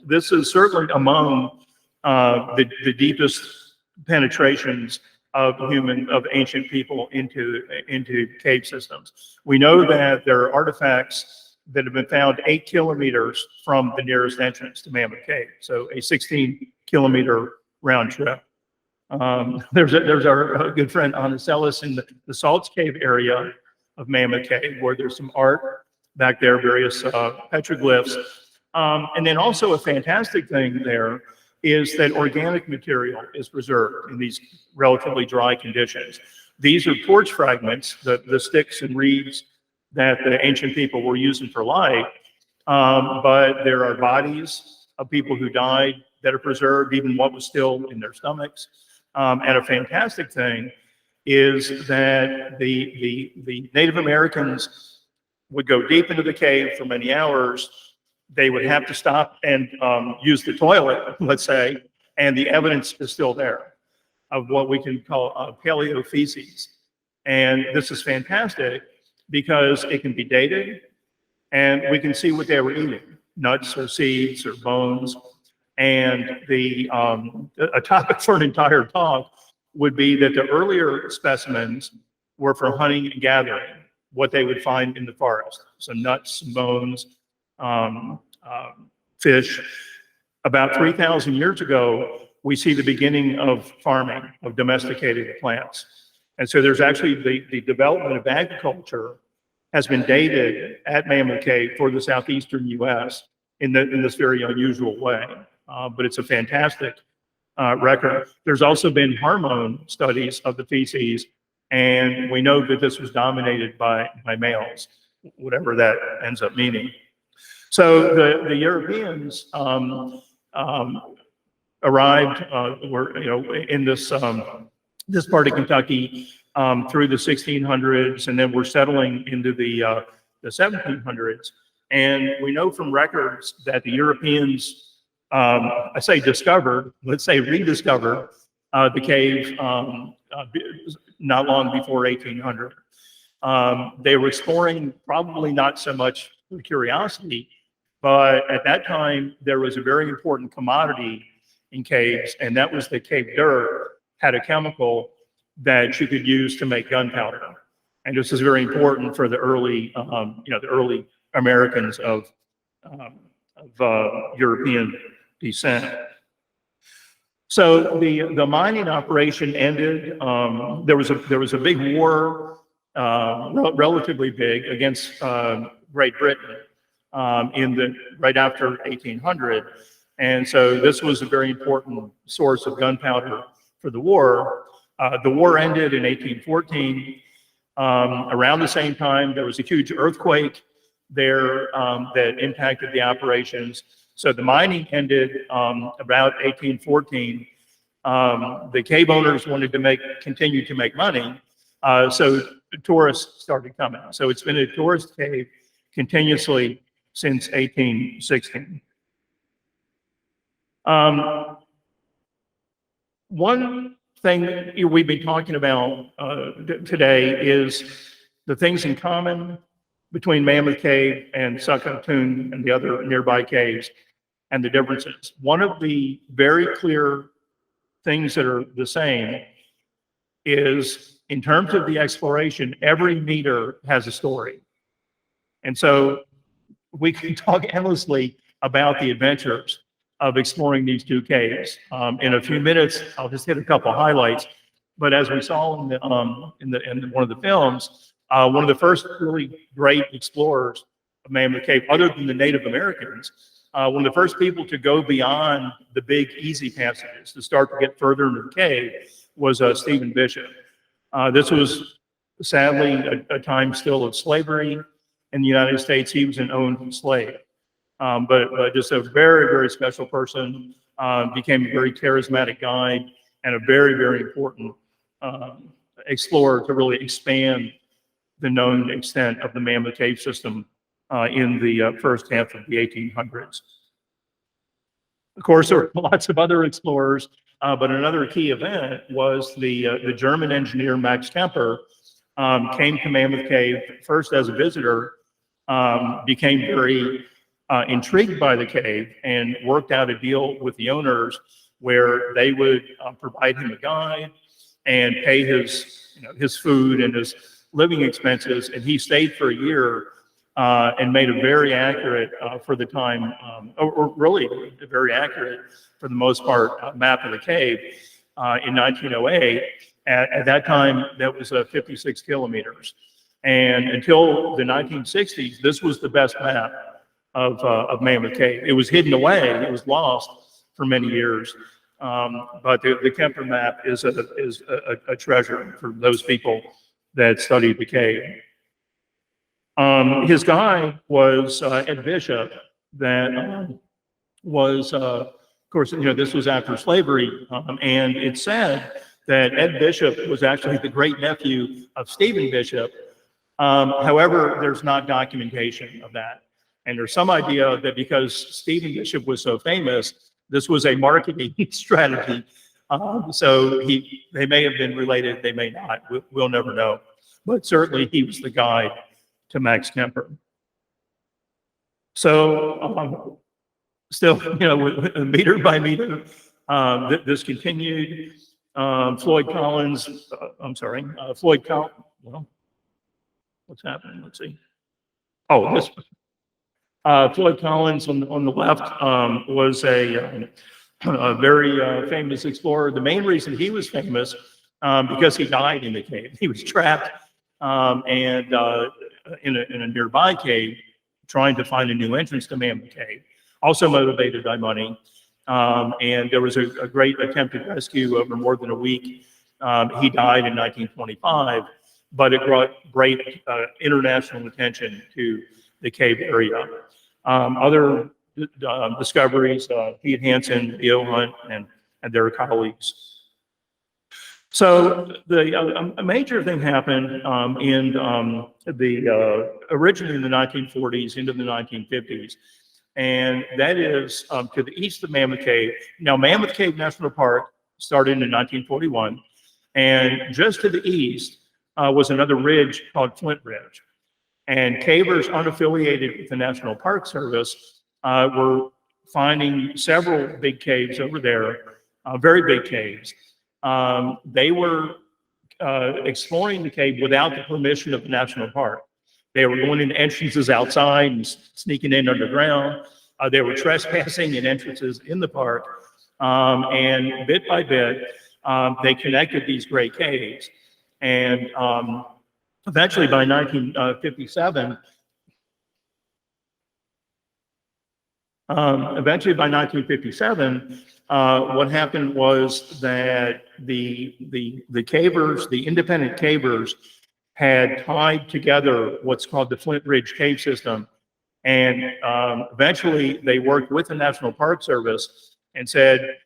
this is certainly among the deepest penetrations of ancient people into cave systems. We know that there are artifacts that have been found 8 kilometers from the nearest entrance to Mammoth Cave, so a 16-kilometer round trip. There's our good friend Anacelis in the Salts Cave area of Mammoth Cave, where there's some art back there, various petroglyphs. And then also a fantastic thing there is that organic material is preserved in these relatively dry conditions. These are porch fragments, the sticks and reeds that the ancient people were using for light. But there are bodies of people who died that are preserved, even what was still in their stomachs. And a fantastic thing is that the Native Americans would go deep into the cave for many hours. They would have to stop and use the toilet, let's say, and the evidence is still there of what we can call paleofeces. And this is fantastic because it can be dated and we can see what they were eating, nuts or seeds or bones. And a topic for an entire talk would be that the earlier specimens were for hunting and gathering, what they would find in the forest. So nuts, bones, fish. About 3,000 years ago, we see the beginning of farming, of domesticated plants. And so there's actually the development of agriculture has been dated at Mammoth Cave for the southeastern US in this very unusual way. But it's a fantastic record. There's also been hormone studies of the feces, and we know that this was dominated by males, whatever that ends up meaning. So the Europeans arrived, in this this part of Kentucky through the 1600s, and then we're settling into the 1700s. And we know from records that the Europeans, I say discovered, let's say rediscovered the cave not long before 1800. They were exploring probably not so much for curiosity, but at that time there was a very important commodity in caves, and that was the cave dirt had a chemical that you could use to make gunpowder. And this is very important for the early, the early Americans of European descent. So the mining operation ended. There was a big war, relatively big, against Great Britain right after 1800, and so this was a very important source of gunpowder for the war. The war ended in 1814. Around the same time, there was a huge earthquake there that impacted the operations. So the mining ended about 1814. The cave owners wanted to continue to make money, so tourists started coming. So it's been a tourist cave continuously since 1816. One thing that we've been talking about today is the things in common between Mammoth Cave and Sakatun and the other nearby caves, and the differences. One of the very clear things that are the same is, in terms of the exploration, every meter has a story. And so we can talk endlessly about the adventures of exploring these two caves. In a few minutes, I'll just hit a couple highlights. But as we saw in one of the films, one of the first really great explorers of Mammoth Cave, other than the Native Americans, one of the first people to go beyond the big easy passages to start to get further into the cave was Stephen Bishop. This was sadly a time still of slavery in the United States. He was an owned slave. But just a very, very special person, became a very charismatic guide and a very, very important explorer to really expand the known extent of the Mammoth Cave system in the first half of the 1800s. Of course, there were lots of other explorers, but another key event was the German engineer Max Temper came to Mammoth Cave first as a visitor, became very intrigued by the cave and worked out a deal with the owners where they would provide him a guide and pay his food and his living expenses. And he stayed for a year and made a very accurate, for the time, or really very accurate for the most part, map of the cave in 1908. At that time, that was 56 kilometers. And until the 1960s, this was the best map of Mammoth Cave. It was hidden away, it was lost for many years. But the Kemper map is a treasure for those people that studied the cave. His guide was Ed Bishop, that was, of course, this was after slavery, and it said that Ed Bishop was actually the great nephew of Stephen Bishop. However, there's not documentation of that. And there's some idea that because Stephen Bishop was so famous, this was a marketing strategy. So they may have been related, they may not, we'll never know. But certainly he was the guide to Max Kemper. So still, meter by meter, this continued. Floyd Collins, well, what's happening? Let's see. Oh, this Floyd Collins on the left was a very famous explorer. The main reason he was famous because he died in the cave. He was trapped and in a nearby cave, trying to find a new entrance to Mammoth Cave. Also motivated by money. And there was a great attempted rescue over more than a week. He died in 1925, but it brought great international attention to the cave area. Other discoveries, Pete Hansen, Theo Hunt, and their colleagues. So a major thing happened originally in the 1940s into the 1950s. And that is to the east of Mammoth Cave. Now, Mammoth Cave National Park started in 1941, and just to the east was another ridge called Flint Ridge. And cavers unaffiliated with the National Park Service were finding several big caves over there, very big caves. They were exploring the cave without the permission of the National Park. They were going into entrances outside and sneaking in underground. They were trespassing in entrances in the park. And bit by bit, they connected these great caves. And eventually by 1957, what happened was that the cavers, the independent cavers, had tied together what's called the Flint Ridge Cave System. And eventually they worked with the National Park Service and said,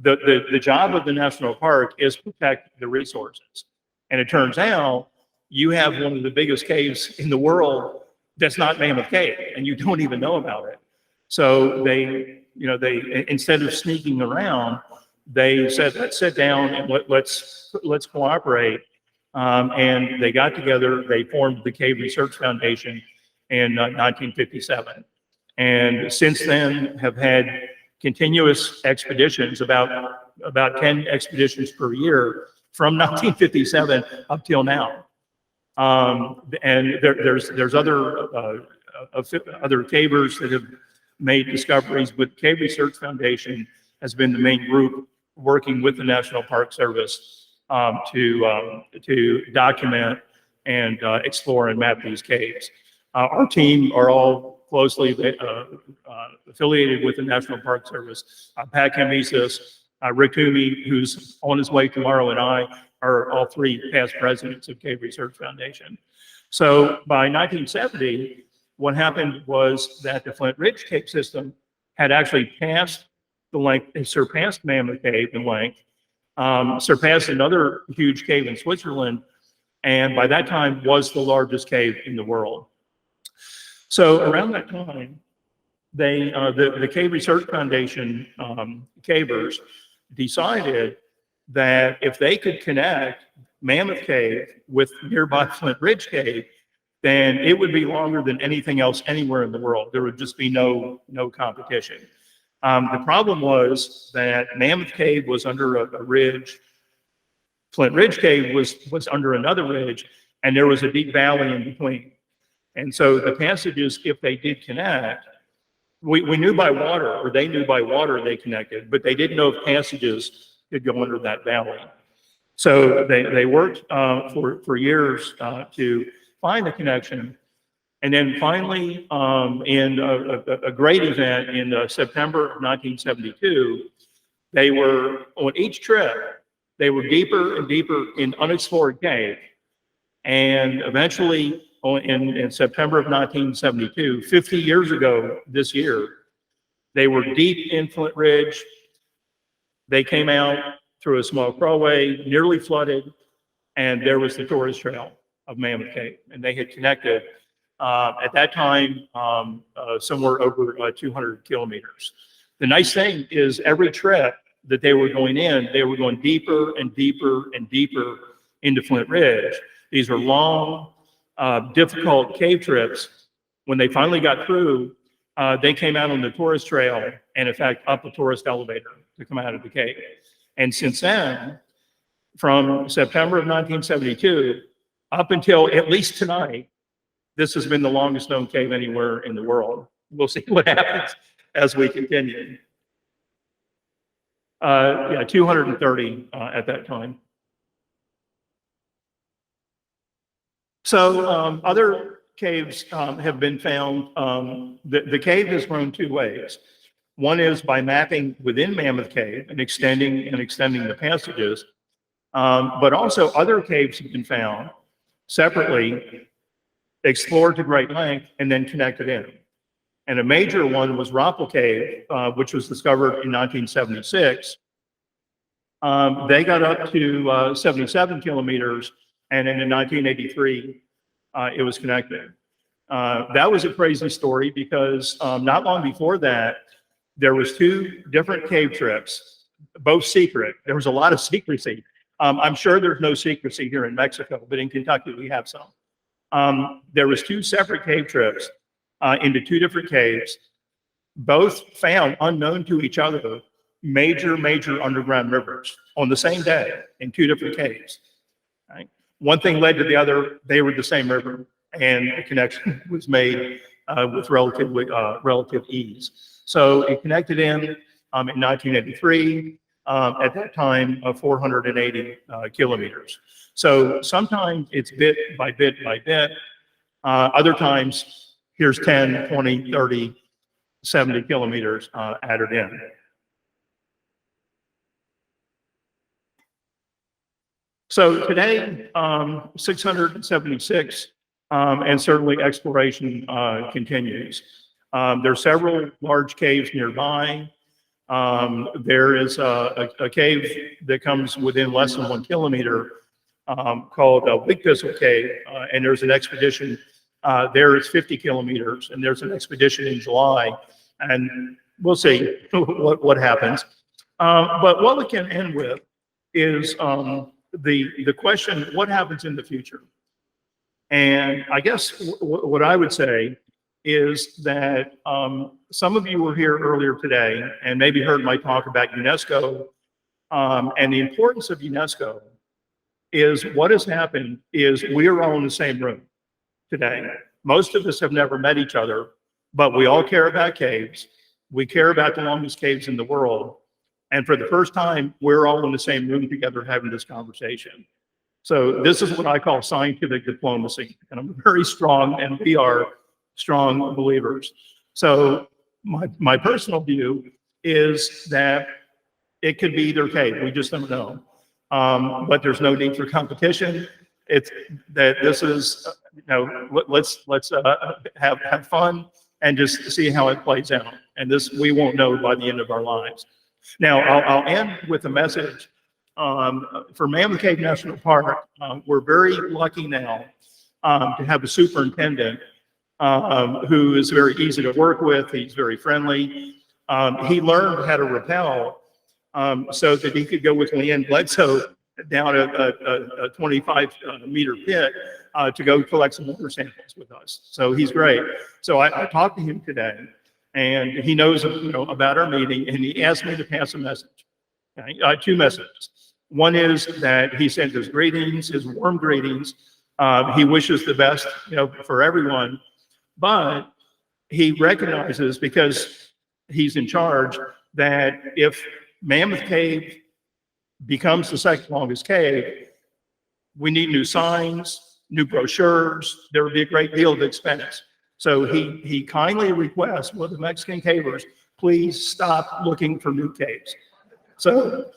the job of the National Park is to protect the resources. And it turns out you have one of the biggest caves in the world that's not Mammoth Cave, and you don't even know about it. So they instead of sneaking around, they said, let's sit down and let's cooperate. And they got together, they formed the Cave Research Foundation in 1957. And since then have had continuous expeditions, about 10 expeditions per year from 1957 up till now. And there's other cavers that have made discoveries, but Cave Research Foundation has been the main group working with the National Park Service to document and explore and map these caves. Our team are all closely affiliated with the National Park Service. Pat Cambises, Rick Toomey, who's on his way tomorrow, and I are all three past presidents of Cave Research Foundation. So by 1970, what happened was that the Flint Ridge Cave System had actually passed the length, it surpassed Mammoth Cave in length, surpassed another huge cave in Switzerland, and by that time was the largest cave in the world. So around that time, the Cave Research Foundation cavers decided that if they could connect Mammoth Cave with nearby Flint Ridge Cave, then it would be longer than anything else anywhere in the world. There would just be no competition. The problem was that Mammoth Cave was under a ridge, Flint Ridge Cave was under another ridge, and there was a deep valley in between. And so the passages, if they did connect, we knew by water, or they knew by water they connected, but they didn't know if passages could go under that valley. So they worked for years to find the connection. And then finally, in a great event in September of 1972, they were, on each trip, they were deeper and deeper in unexplored cave. And eventually in September of 1972, 50 years ago this year. They were deep in Flint Ridge. They came out through a small crawlway, nearly flooded, and there was the tourist trail of Mammoth Cave. And they had connected at that time somewhere over 200 kilometers. The nice thing is every trip that they were going in, they were going deeper and deeper and deeper into Flint Ridge. These were long, difficult cave trips. When they finally got through, they came out on the tourist trail and in fact up a tourist elevator to come out of the cave. And since then, from September of 1972 up until at least tonight, this has been the longest known cave anywhere in the world. We'll see what happens as we continue. Yeah, 230 at that time. So other caves have been found. The cave has grown two ways. One is by mapping within Mammoth Cave and extending the passages. But also other caves have been found separately, explored to great length, and then connected in. And a major one was Roppel Cave, which was discovered in 1976. They got up to 77 kilometers, and then in 1983, it was connected. That was a crazy story because not long before that, there was two different cave trips, both secret. There was a lot of secrecy. I'm sure there's no secrecy here in Mexico, but in Kentucky, we have some. There was two separate cave trips into two different caves, both found unknown to each other, major underground rivers on the same day in two different caves. Right? One thing led to the other. They were the same river, and the connection was made with relative ease. So it connected in 1983. At that time, 480 kilometers. So sometimes it's bit by bit by bit. Other times, here's 10, 20, 30, 70 kilometers added in. So today, 676, and certainly exploration continues. There are several large caves nearby. There is a cave that comes within less than 1 kilometer called Wigpissel Cave, and there's an expedition there. It's 50 kilometers, and there's an expedition in July, and we'll see what happens. But what we can end with is the question, what happens in the future? And I guess what I would say is that some of you were here earlier today and maybe heard my talk about UNESCO, and the importance of UNESCO is what has happened is we are all in the same room today. Most of us have never met each other, but we all care about caves. We care about the longest caves in the world. And for the first time, we're all in the same room together having this conversation. So this is what I call scientific diplomacy. And I'm very strong, and we are strong believers. So my personal view is that it could be either cave. We just don't know. But there's no need for competition. It's that this is, you know, let's have fun and just see how it plays out. And this we won't know by the end of our lives. Now I'll end with a message. For Mammoth Cave National Park, we're very lucky now to have a superintendent who is very easy to work with. He's very friendly. He learned how to rappel so that he could go with Leanne Bledsoe down a 25-meter pit to go collect some water samples with us. So he's great. So I talked to him today, and he knows, you know, about our meeting, and he asked me to pass a message. Okay? Two messages. One is that he sent his greetings, his warm greetings. He wishes the best, you know, for everyone. But he recognizes, because he's in charge, that if Mammoth Cave becomes the second longest cave, we need new signs, new brochures. There would be a great deal of expense. So he kindly requests, will the Mexican cavers please stop looking for new caves? So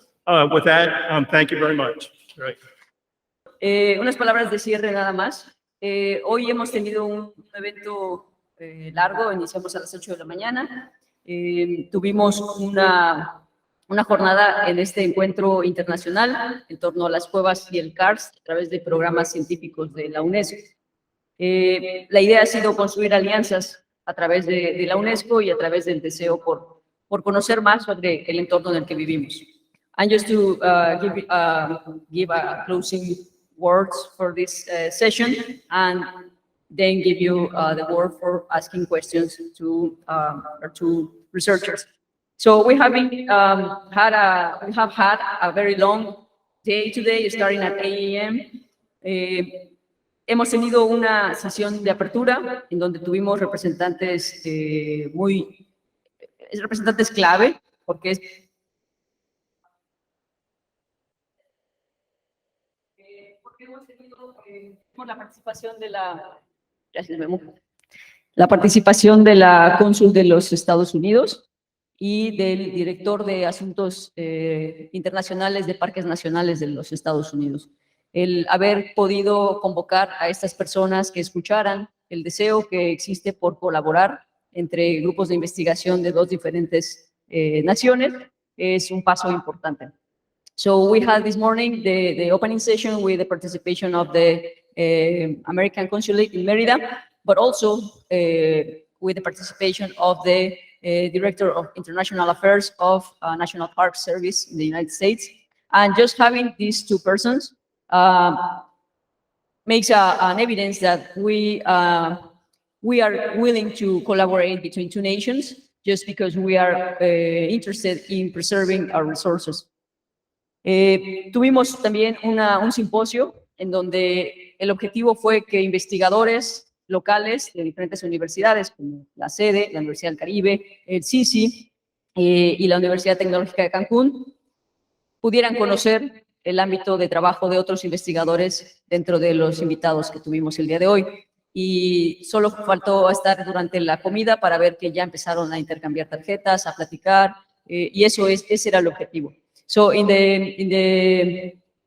with that, thank you very much. Right. Unas palabras de cierre nada más. Hoy hemos tenido un evento largo, iniciamos a las 8 de la mañana. Tuvimos una jornada en este encuentro internacional en torno a las cuevas y el Karst a través de programas científicos de la UNESCO. La idea ha sido construir alianzas a través de la UNESCO y a través del deseo por conocer más sobre el entorno en el que vivimos. And just to give a closing words for this session, and then give you the word for asking questions to our two researchers. So we have had a very long day today, starting at 8 a.m. Hemos tenido una sesión de apertura en donde tuvimos representantes representantes clave, porque es hemos tenido la participación de la participación de la cónsul de los Estados Unidos y del director de Asuntos Internacionales de Parques Nacionales de los Estados Unidos. El haber podido convocar a estas personas que escucharan el deseo que existe por colaborar entre grupos de investigación de dos diferentes naciones es un paso importante. So we had this morning the opening session with the participation of the American Consulate in Merida, but also with the participation of the Director of International Affairs of National Park Service in the United States. And just having these two persons makes an evidence that we are willing to collaborate between two nations just because we are interested in preserving our resources. Tuvimos también un simposio en donde el objetivo fue que investigadores locales de diferentes universidades, como la sede, la Universidad del Caribe, el Ciencia y la Universidad Tecnológica de Cancún, pudieran conocer el ámbito de trabajo de otros investigadores dentro de los invitados que tuvimos el día de hoy. Y solo faltó estar durante la comida para ver que ya empezaron a intercambiar tarjetas, a platicar, y ese era el objetivo. So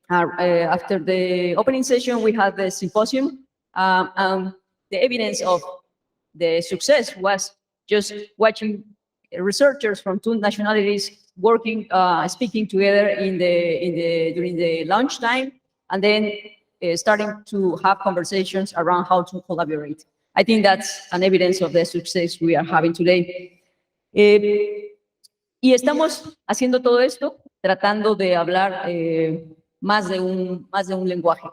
after the opening session, we had the symposium. The evidence of the success was just watching researchers from two nationalities working, speaking together during the lunchtime, and then starting to have conversations around how to collaborate. I think that's an evidence of the success we are having today. Y estamos haciendo todo esto tratando de hablar más de un lenguaje.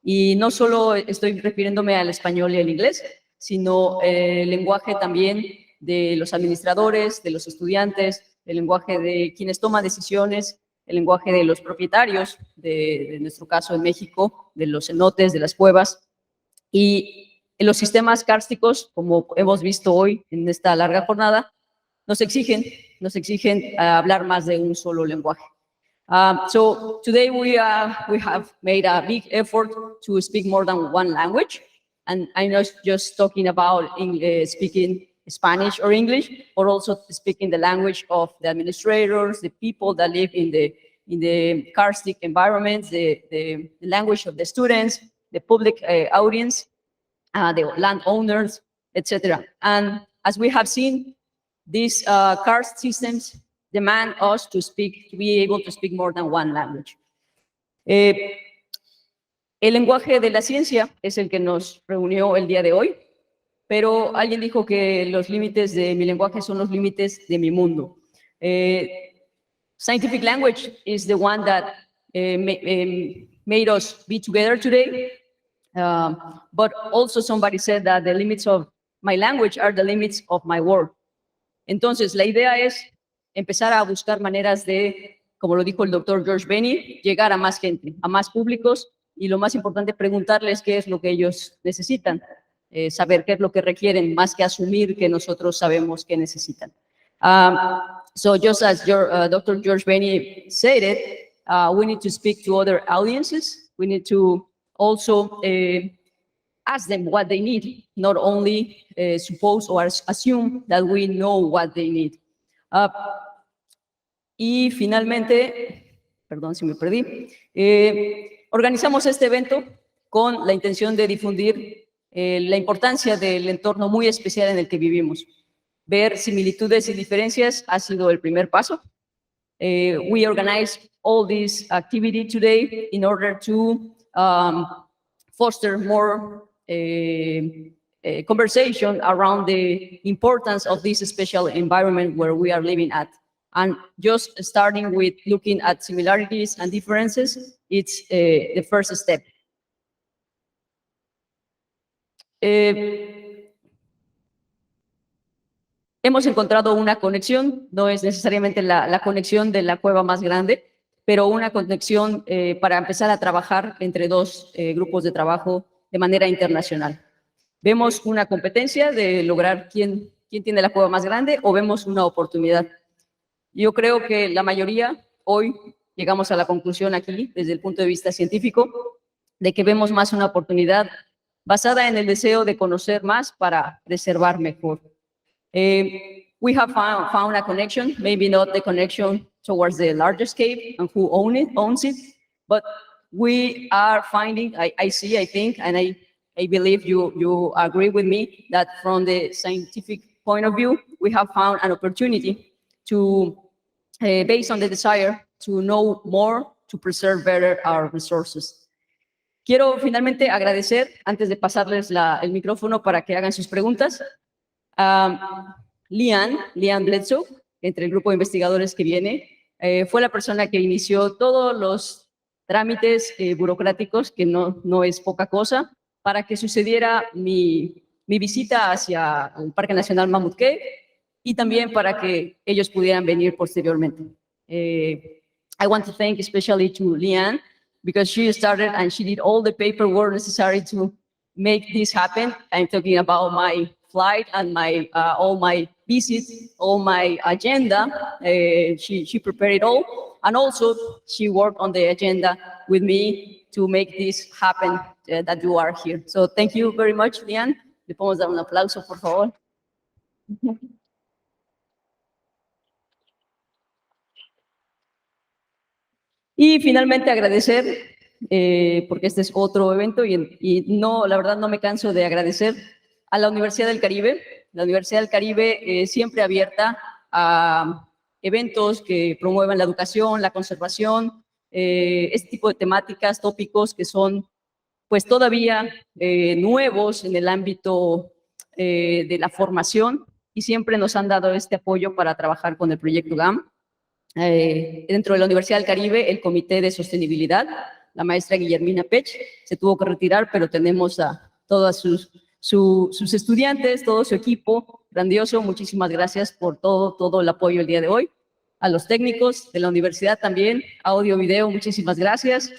Y no solo estoy refiriéndome al español y al inglés, sino el lenguaje también de los administradores, de los estudiantes, el lenguaje de quienes toman decisiones, el lenguaje de los propietarios, de nuestro caso en México, de los cenotes, de las cuevas. Y los sistemas kársticos, como hemos visto hoy en esta larga jornada, nos exigen hablar más de un solo lenguaje. So today we have made a big effort to speak more than one language, and I'm not just talking about speaking Spanish or English, but also speaking the language of the administrators, the people that live in the karstic environments, the language of the students, the public audience, the landowners, etc. And as we have seen, these karst systems demand us to be able to speak more than one language. El lenguaje de la ciencia es el que nos reunió el día de hoy, pero alguien dijo que los límites de mi lenguaje son los límites de mi mundo. Scientific language is the one that made us be together today, but also somebody said that the limits of my language are the limits of my world. Entonces, la idea es empezar a buscar maneras de, como lo dijo el doctor George Benny, llegar a más gente, a más públicos, y lo más importante, preguntarles qué es lo que ellos necesitan, saber qué es lo que requieren, más que asumir que nosotros sabemos qué necesitan. So just as Dr. George Benny said it, we need to speak to other audiences. We need to also ask them what they need, not only suppose or assume that we know what they need. Y finalmente, perdón si me perdí, organizamos este evento con la intención de difundir la importancia del entorno muy especial en el que vivimos. Ver similitudes y diferencias ha sido el primer paso. We organize all this activity today in order to foster more conversation around the importance of this special environment where we are living at. And just starting with looking at similarities and differences, it's the first step. Hemos encontrado una conexión, no es necesariamente la conexión de la cueva más grande, pero una conexión para empezar a trabajar entre dos grupos de trabajo de manera internacional. ¿Vemos una competencia de lograr quién tiene la cueva más grande o vemos una oportunidad? Yo creo que la mayoría hoy llegamos a la conclusión aquí, desde el punto de vista científico, de que vemos más una oportunidad basada en el deseo de conocer más para preservar mejor. We have found a connection, maybe not the connection towards the largest cave and who owns it, but we are finding, I think, and I believe you agree with me, that from the scientific point of view, we have found an opportunity to, based on the desire to know more, to preserve better our resources. Quiero finalmente agradecer, antes de pasarles el micrófono para que hagan sus preguntas, Leanne Bledsoe, entre el grupo de investigadores que viene, fue la persona que inició todos los trámites burocráticos, que no es poca cosa, para que sucediera mi visita hacia el Parque Nacional Mammoth Cave y también para que ellos pudieran venir posteriormente. I want to thank especially to Leanne, because she started and she did all the paperwork necessary to make this happen. I'm talking about my flight and all my visits, all my agenda. She prepared it all, and also she worked on the agenda with me to make this happen, that you are here. So thank you very much, Leanne. Le podemos dar un aplauso, por favor. Y finalmente agradecer, porque este es otro evento y no, la verdad no me canso de agradecer a la Universidad del Caribe. La Universidad del Caribe siempre abierta a eventos que promuevan la educación, la conservación, este tipo de temáticas, tópicos que son pues todavía nuevos en el ámbito de la formación, y siempre nos han dado este apoyo para trabajar con el Proyecto GAM. Dentro de la Universidad del Caribe, el Comité de Sostenibilidad, la maestra Guillermina Pech, se tuvo que retirar, pero tenemos a todos sus estudiantes, todo su equipo grandioso. Muchísimas gracias por todo el apoyo el día de hoy. A los técnicos de la universidad también, audio, video, muchísimas gracias.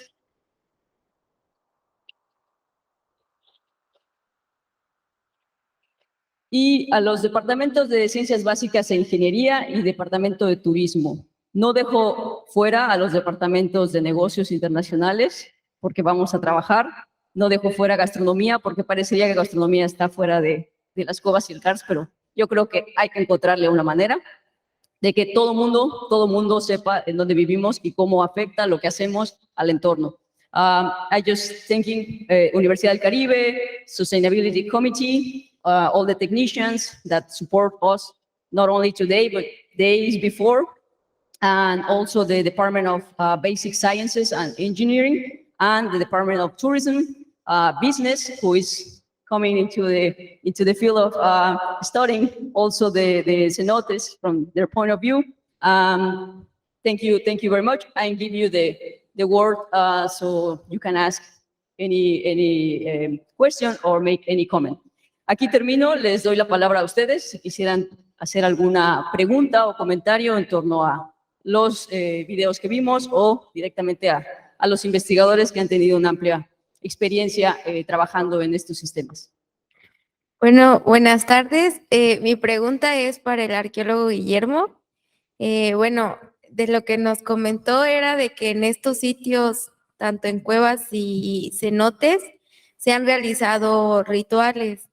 Y a los departamentos de Ciencias Básicas e Ingeniería y Departamento de Turismo. No dejo fuera a los departamentos de Negocios Internacionales, porque vamos a trabajar. No dejo fuera Gastronomía, porque parecería que Gastronomía está fuera de las Cuevas y el Karst, pero yo creo que hay que encontrarle una manera de que todo mundo sepa en dónde vivimos y cómo afecta lo que hacemos al entorno. I just thanking Universidad del Caribe, Sustainability Committee, all the technicians that support us, not only today, but days before, and also the Department of Basic Sciences and Engineering, and the Department of Tourism, Business, who is coming into the field of studying also the cenotes from their point of view. Thank you very much. I give you the word so you can ask any question or make any comment. Aquí termino, les doy la palabra a ustedes si quisieran hacer alguna pregunta o comentario en torno a los videos que vimos o directamente a los investigadores que han tenido una amplia experiencia trabajando en estos sistemas. Bueno, buenas tardes. Mi pregunta es para el arqueólogo Guillermo. Bueno, de lo que nos comentó era de que en estos sitios, tanto en cuevas y cenotes, se han realizado rituales.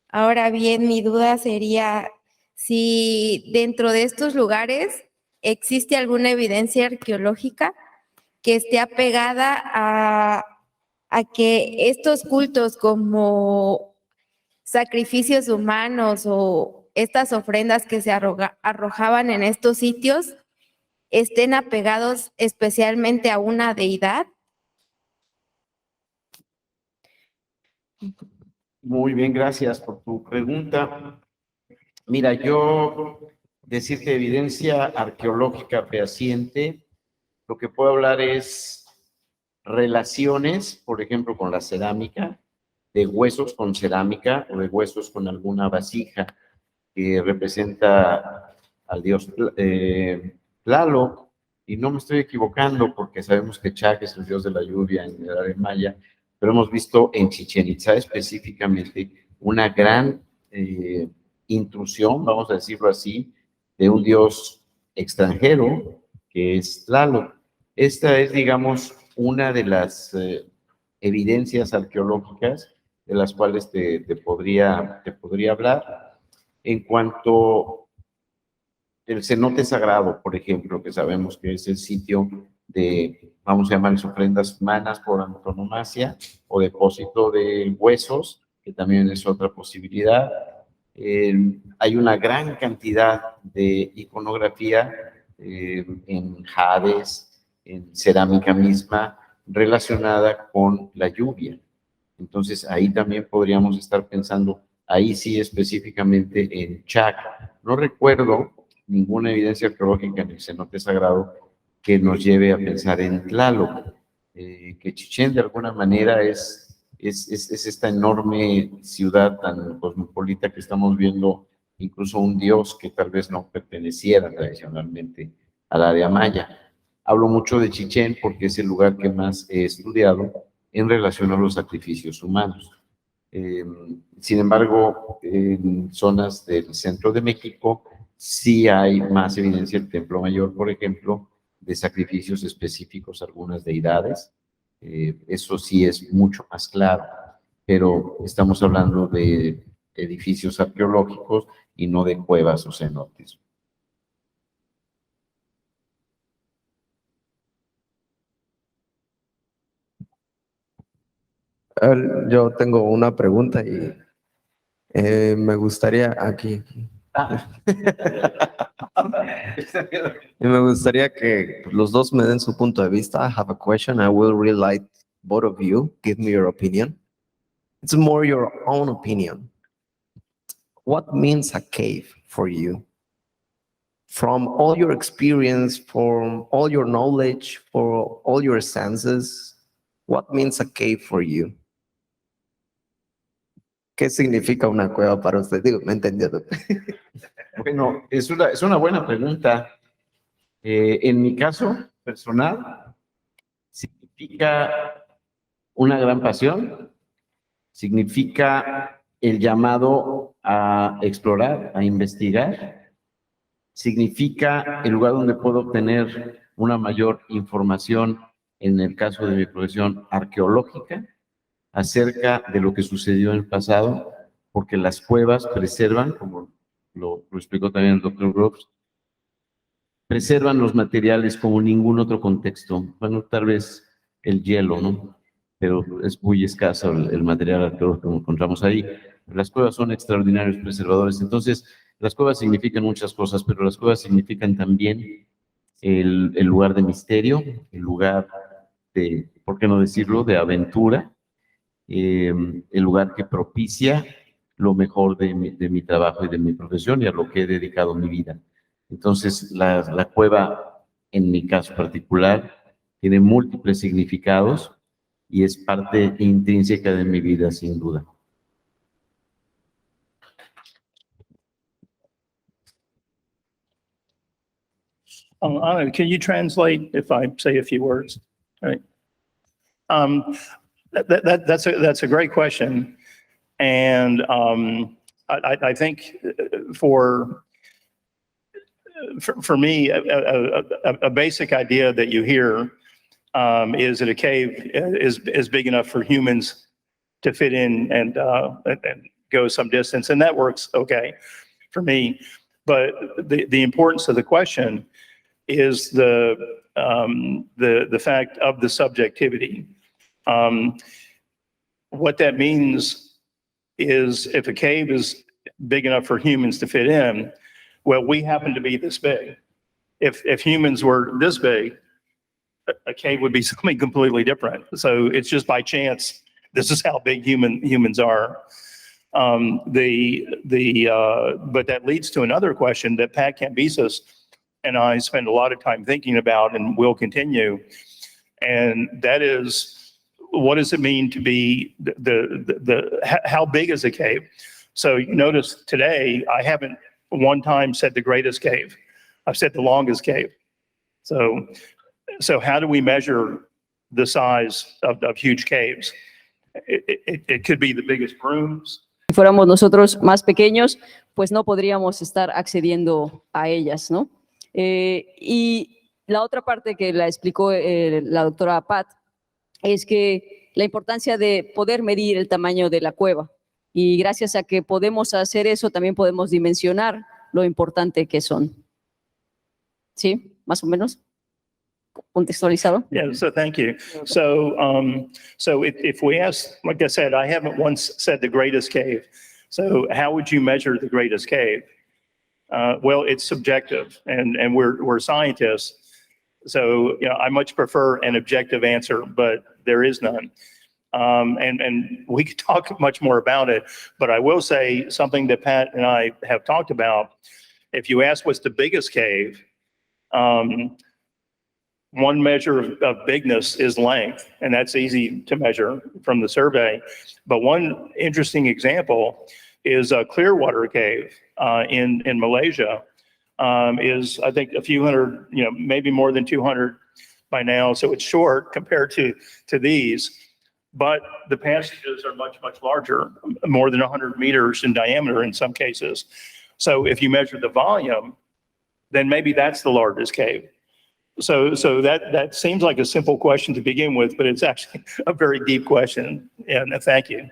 Ahora bien, mi duda sería si dentro de estos lugares existe alguna evidencia arqueológica que esté apegada a que estos cultos como sacrificios humanos o estas ofrendas que se arrojaban en estos sitios estén apegados especialmente a una deidad? Muy bien, gracias por tu pregunta. Mira, yo decirte evidencia arqueológica fehaciente, lo que puedo hablar es relaciones, por ejemplo, con la cerámica, de huesos con cerámica o de huesos con alguna vasija que representa al dios Tlaloc, y no me estoy equivocando porque sabemos que Chac es el dios de la lluvia en el área maya, pero hemos visto en Chichén Itzá específicamente una gran intrusión, vamos a decirlo así, de un dios extranjero que es Tlaloc. Esta es, digamos, una de las evidencias arqueológicas de las cuales te podría hablar. En cuanto al cenote sagrado, por ejemplo, que sabemos que es el sitio de, vamos a llamarles ofrendas humanas por antonomasia, o depósito de huesos, que también es otra posibilidad. Hay una gran cantidad de iconografía en jades, en cerámica misma, relacionada con la lluvia. Entonces, ahí también podríamos estar pensando, ahí sí específicamente en Chac. No recuerdo ninguna evidencia arqueológica en el cenote sagrado que nos lleve a pensar en Tlaloc. Que Chichén de alguna manera es esta enorme ciudad tan cosmopolita que estamos viendo, incluso un dios que tal vez no perteneciera tradicionalmente al área maya. Hablo mucho de Chichén porque es el lugar que más he estudiado en relación a los sacrificios humanos. Sin embargo, en zonas del centro de México sí hay más evidencia, el Templo Mayor, por ejemplo, de sacrificios específicos a algunas deidades. Eso sí es mucho más claro, pero estamos hablando de edificios arqueológicos y no de cuevas o cenotes. A ver, yo tengo una pregunta y me gustaría aquí. Y me gustaría que los dos me den su punto de vista. I have a question. I will really like both of you give me your opinion. It's more your own opinion. What means a cave for you? From all your experience, from all your knowledge, for all your senses, what means a cave for you? ¿Qué significa una cueva para usted? Digo, me entendió. Bueno, es una buena pregunta. En mi caso personal, significa una gran pasión, significa el llamado a explorar, a investigar, significa el lugar donde puedo obtener una mayor información, en el caso de mi profesión arqueológica, acerca de lo que sucedió en el pasado, porque las cuevas preservan, como lo explicó también el doctor Groves, preservan los materiales como ningún otro contexto. Bueno, tal vez el hielo, ¿no? Pero es muy escaso el material arqueológico que encontramos ahí. Las cuevas son extraordinarios preservadores. Entonces, las cuevas significan muchas cosas, pero las cuevas significan también el lugar de misterio, el lugar de, ¿por qué no decirlo?, de aventura, el lugar que propicia lo mejor de mi trabajo y de mi profesión y a lo que he dedicado mi vida. Entonces, la cueva, en mi caso particular, tiene múltiples significados y es parte intrínseca de mi vida, sin duda. Can you translate if I say a few words? All right. That's a great question, and I think for me, a basic idea that you hear is that a cave is big enough for humans to fit in and go some distance, and that works okay for me. But the importance of the question is the fact of the subjectivity. What that means is if a cave is big enough for humans to fit in, well, we happen to be this big. If humans were this big, a cave would be something completely different. So it's just by chance, this is how big humans are. But that leads to another question that Pat Cambyses and I spend a lot of time thinking about and will continue. And that is, what does it mean to be how big is a cave? So you notice today, I haven't one time said the greatest cave. I've said the longest cave. So how do we measure the size of huge caves? It could be the biggest rooms. Si fuéramos nosotros más pequeños, pues no podríamos estar accediendo a ellas, ¿no? Y la otra parte que la explicó la doctora Pat es que la importancia de poder medir el tamaño de la cueva. Y gracias a que podemos hacer eso, también podemos dimensionar lo importante que son. ¿Sí? ¿Más o menos? ¿Contextualizado? Yeah, so thank you. So, if we ask, like I said, I haven't once said the greatest cave. So how would you measure the greatest cave? Well, it's subjective, and we're scientists. So, I much prefer an objective answer, but there is none. And we could talk much more about it, but I will say something that Pat and I have talked about. If you ask what's the biggest cave, one measure of bigness is length, and that's easy to measure from the survey. But one interesting example is a Clearwater Cave in Malaysia. Is, I think, a few hundred, maybe more than 200 by now. So it's short compared to these, but the passages are much, much larger, more than 100 meters in diameter in some cases. So if you measure the volume, then maybe that's the largest cave. So that seems like a simple question to begin with, but it's actually a very deep question. And thank you.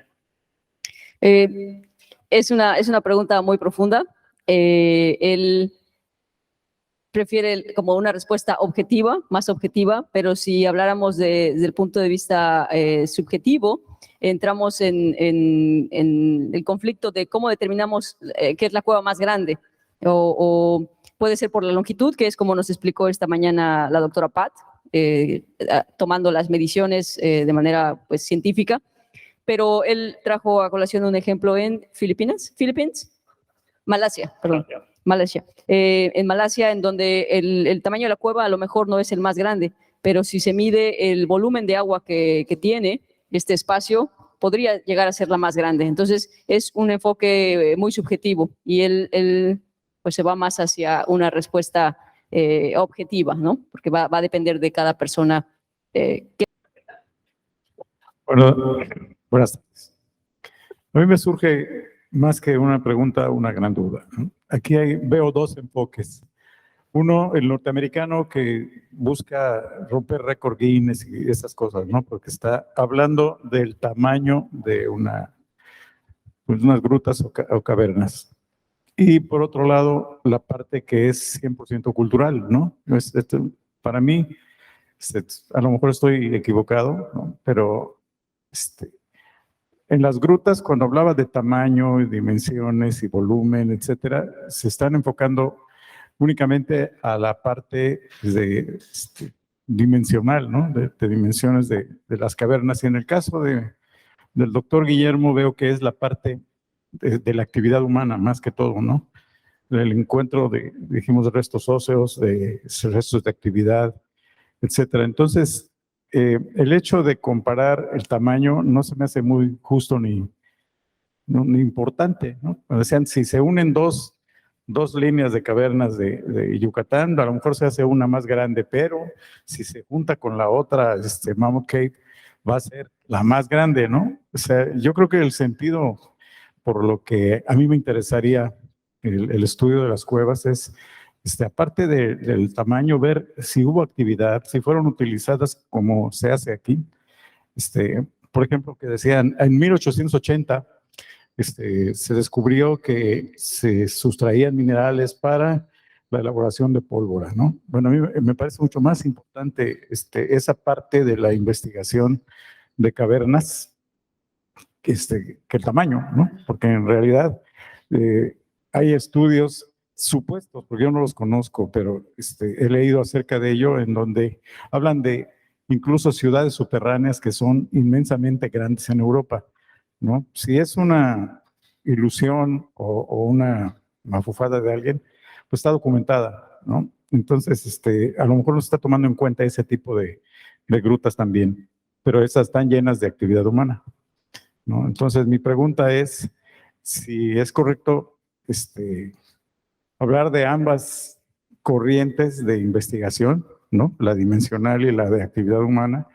Es una pregunta muy profunda. Él prefiere como una respuesta objetiva, más objetiva, pero si habláramos desde el punto de vista subjetivo, entramos en el conflicto de cómo determinamos qué es la cueva más grande. O puede ser por la longitud, que es como nos explicó esta mañana la doctora Pat, tomando las mediciones de manera pues, científica, pero él trajo a colación un ejemplo en Malasia, perdón. Malasia. En Malasia, en donde el tamaño de la cueva a lo mejor no es el más grande, pero si se mide el volumen de agua que tiene este espacio, podría llegar a ser la más grande. Entonces, es un enfoque muy subjetivo y él pues se va más hacia una respuesta objetiva, ¿no? Porque va a depender de cada persona. Bueno, buenas tardes. A mí me surge más que una pregunta, una gran duda, ¿no? Aquí veo dos enfoques. Uno, el norteamericano que busca romper récord Guinness y esas cosas, ¿no? Porque está hablando del tamaño de unas grutas o cavernas. Y por otro lado, la parte que es 100% cultural, ¿no? Para mí, a lo mejor estoy equivocado, ¿no? Pero en las grutas, cuando hablaba de tamaño, y dimensiones y volumen, etcétera, se están enfocando únicamente a la parte dimensional, ¿no? De dimensiones de las cavernas. Y en el caso del doctor Guillermo, veo que es la parte de la actividad humana, más que todo, ¿no? El encuentro dijimos, de restos óseos, de restos de actividad, etcétera. Entonces, el hecho de comparar el tamaño no se me hace muy justo ni importante, ¿no? O sea, si se unen dos líneas de cavernas de Yucatán, a lo mejor se hace una más grande, pero si se junta con la otra, Mammoth Cave, va a ser la más grande, ¿no? O sea, yo creo que el sentido, por lo que a mí me interesaría el estudio de las cuevas es, aparte del tamaño, ver si hubo actividad, si fueron utilizadas como se hace aquí. Por ejemplo, que decían, en 1880 se descubrió que se sustraían minerales para la elaboración de pólvora, ¿no? Bueno, a mí me parece mucho más importante esa parte de la investigación de cavernas que el tamaño, ¿no? Porque en realidad hay estudios supuestos, porque yo no los conozco, pero he leído acerca de ello, en donde hablan de incluso ciudades subterráneas que son inmensamente grandes en Europa, ¿no? Si es una ilusión o una mafufada de alguien, pues está documentada, ¿no? Entonces, a lo mejor no se está tomando en cuenta ese tipo de grutas también, pero esas están llenas de actividad humana, ¿no? Entonces, mi pregunta es si es correcto hablar de ambas corrientes de investigación, ¿no? La dimensional y la de actividad humana,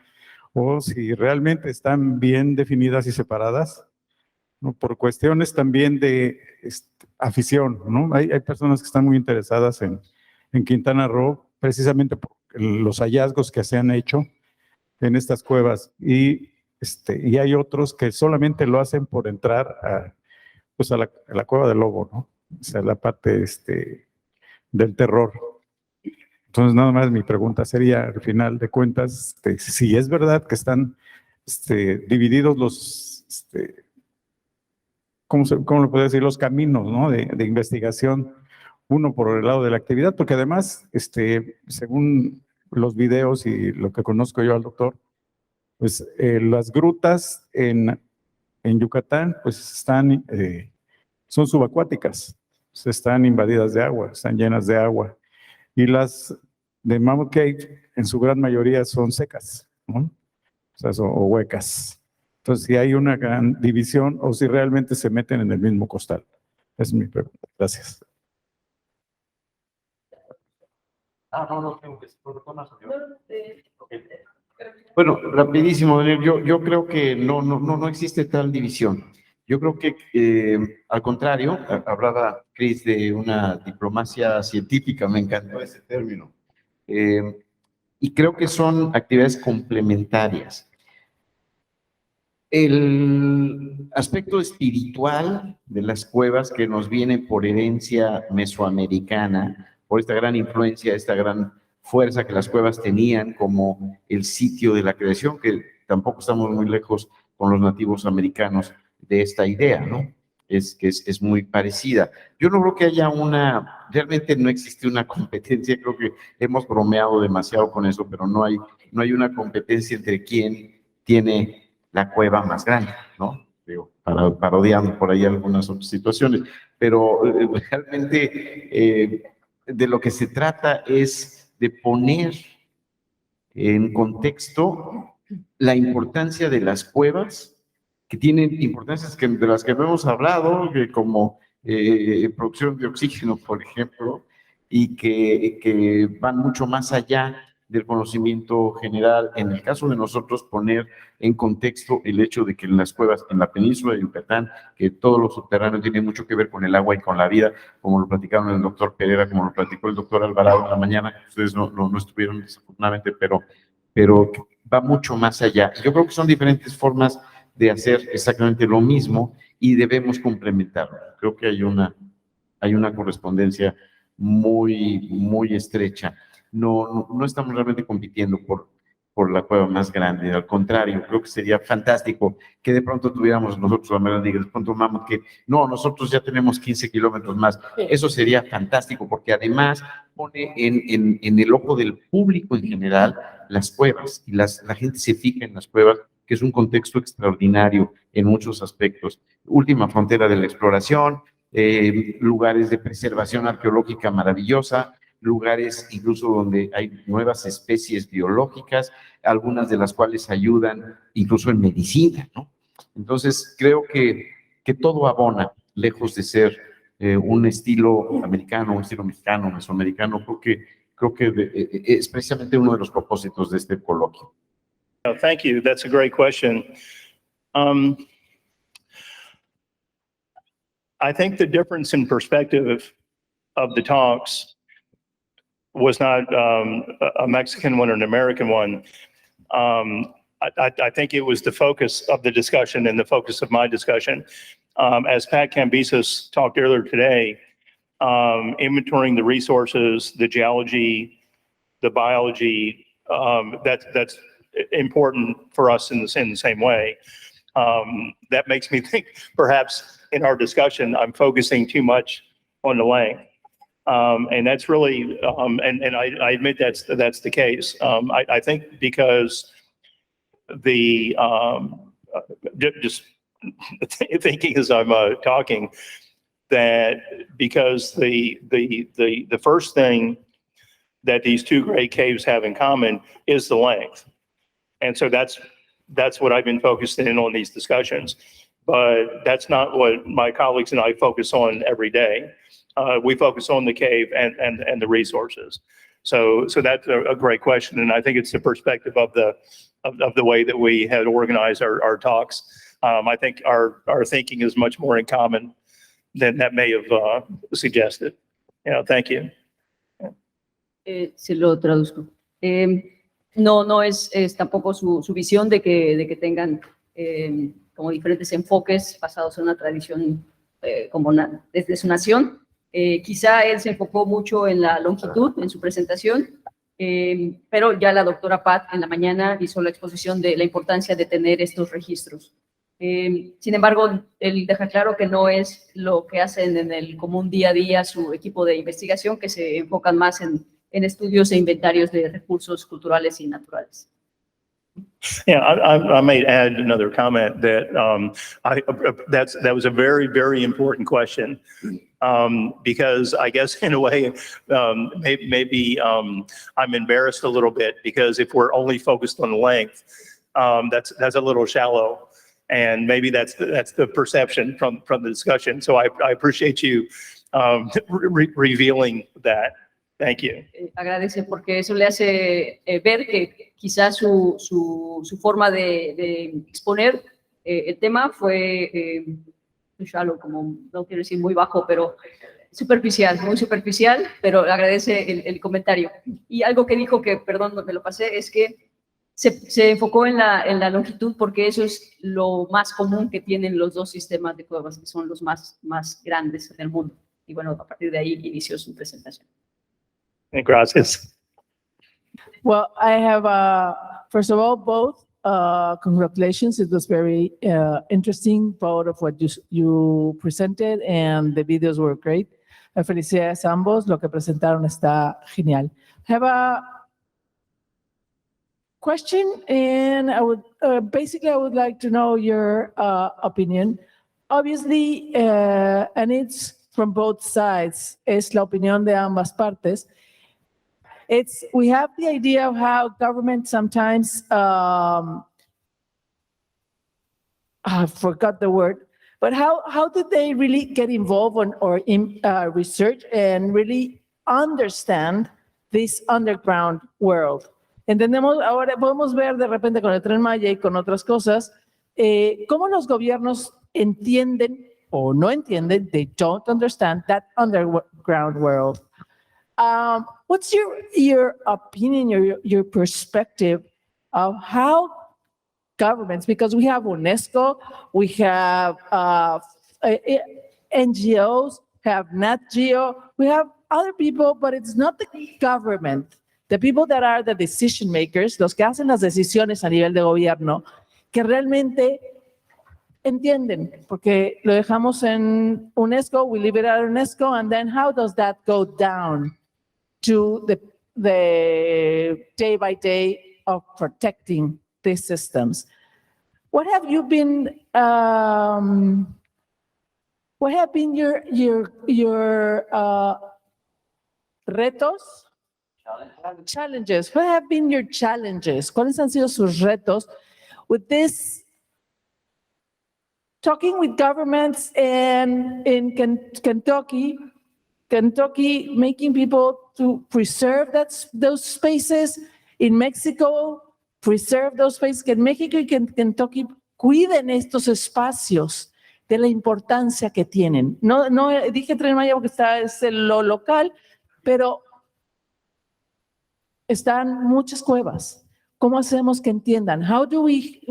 o si realmente están bien definidas y separadas, ¿no? Por cuestiones también de afición, ¿no? Hay personas que están muy interesadas en Quintana Roo, precisamente por los hallazgos que se han hecho en estas cuevas, y hay otros que solamente lo hacen por entrar a la cueva del lobo, ¿no? O sea, la parte del terror. Entonces, nada más mi pregunta sería, al final de cuentas, si es verdad que están divididos los, ¿cómo le puedo decir? Los caminos, ¿no? de investigación, uno por el lado de la actividad, porque además, según los videos y lo que conozco yo al doctor, pues las grutas en Yucatán, pues son subacuáticas, están invadidas de agua, están llenas de agua. Y las de Mammoth Cave, en su gran mayoría, son secas, ¿no? O sea, o huecas. Entonces, si hay una gran división o si realmente se meten en el mismo costal. Esa es mi pregunta. Gracias. No tengo que Bueno, rapidísimo, Daniel. Yo creo que no existe tal división. Yo creo que, al contrario, hablaba Chris de una diplomacia científica, me encantó ese término. Y creo que son actividades complementarias. El aspecto espiritual de las cuevas que nos viene por herencia mesoamericana, por esta gran influencia, esta gran fuerza que las cuevas tenían como el sitio de la creación, que tampoco estamos muy lejos con los nativos americanos de esta idea, ¿no? Es muy parecida. Yo no creo que haya realmente no existe una competencia, creo que hemos bromeado demasiado con eso, pero no hay una competencia entre quién tiene la cueva más grande, ¿no? Digo, parodiando por ahí algunas otras situaciones, pero realmente de lo que se trata es de poner en contexto la importancia de las cuevas, que tienen importancias de las que no hemos hablado, como producción de oxígeno, por ejemplo, y que van mucho más allá del conocimiento general. En el caso de nosotros, poner en contexto el hecho de que en las cuevas, en la península de Yucatán, que todos los subterráneos tienen mucho que ver con el agua y con la vida, como lo platicaron el doctor Pereira, como lo platicó el doctor Alvarado en la mañana, ustedes no estuvieron desafortunadamente, pero va mucho más allá. Yo creo que son diferentes formas de hacer exactamente lo mismo y debemos complementarlo. Creo que hay una correspondencia muy estrecha. No estamos realmente compitiendo por la cueva más grande, al contrario, creo que sería fantástico que de pronto tuviéramos nosotros, la verdad, de pronto Mammoth, que no, nosotros ya tenemos 15 kilómetros más. Eso sería fantástico, porque además pone en el ojo del público en general las cuevas, y la gente se fija en las cuevas, que es un contexto extraordinario en muchos aspectos. Última frontera de la exploración, lugares de preservación arqueológica maravillosa, lugares incluso donde hay nuevas especies biológicas, algunas de las cuales ayudan incluso en medicina, ¿no? Entonces, creo que todo abona, lejos de ser un estilo americano, un estilo mexicano, mesoamericano. Creo que es precisamente uno de los propósitos de este coloquio. Thank you. That's a great question. I think the difference in perspective of the talks was not a Mexican one or an American one. I think it was the focus of the discussion and the focus of my discussion. As Pat Cambises talked earlier today, inventorying the resources, the geology, the biology, that's important for us in the same way. That makes me think perhaps in our discussion, I'm focusing too much on the length. And that's really, and I admit that's the case. I think because the, just thinking as I'm talking, that because the first thing that these two great caves have in common is the length. And so that's what I've been focused in on these discussions. But that's not what my colleagues and I focus on every day. We focus on the cave and the resources. So that's a great question, and I think it's the perspective of the way that we had organized our talks. I think our thinking is much more in common than that may have suggested. Thank you. Se lo traduzco. No es tampoco su visión de que tengan como diferentes enfoques basados en una tradición desde su nación. Quizá él se enfocó mucho en la longitud en su presentación, pero ya la doctora Pat en la mañana hizo la exposición de la importancia de tener estos registros. Sin embargo, él deja claro que no es lo que hacen en el común día a día su equipo de investigación, que se enfocan más en estudios e inventarios de recursos culturales y naturales. Yeah, I might add another comment that that was a very, very important question, because I guess in a way maybe I'm embarrassed a little bit, because if we're only focused on length, that's a little shallow, and maybe that's the perception from the discussion. So I appreciate you revealing that. Thank you. Agradece porque eso le hace ver que quizás su forma de exponer el tema fue shallow, como no quiero decir muy bajo, pero superficial, muy superficial, pero agradece el comentario. Y algo que dijo que, perdón, me lo pasé, es que se enfocó en la longitud porque eso es lo más común que tienen los dos sistemas de cuevas, que son los más grandes del mundo. Y bueno, a partir de ahí inició su presentación. Gracias. Well, I have, first of all, both congratulations. It was very interesting, proud of what you presented, and the videos were great. Felicidades a ambos, lo que presentaron está genial. I have a question, and I would basically I would like to know your opinion. Obviously, and it's from both sides. Es la opinión de ambas partes. We have the idea of how government sometimes, I forgot the word, but how did they really get involved in research and really understand this underground world? Entendemos, ahora podemos ver de repente con el Tren Maya y con otras cosas, cómo los gobiernos entienden o no entienden, they don't understand that underground world. What's your opinion, your perspective of how governments, because we have UNESCO, we have NGOs, have Nat Geo, we have other people, but it's not the government, the people that are the decision makers, los que hacen las decisiones a nivel de gobierno, que realmente entienden, porque lo dejamos en UNESCO, we leave it at UNESCO, and then how does that go down to the day by day of protecting these systems? What have been your retos? Challenges. What have been your challenges? ¿Cuáles han sido sus retos with this? Talking with governments and in Kentucky, making people to preserve those spaces, in Mexico, preserve those spaces, que en México y que en Kentucky cuiden estos espacios de la importancia que tienen. No dije Tren Maya porque es lo local, pero están muchas cuevas. ¿Cómo hacemos que entiendan? What do we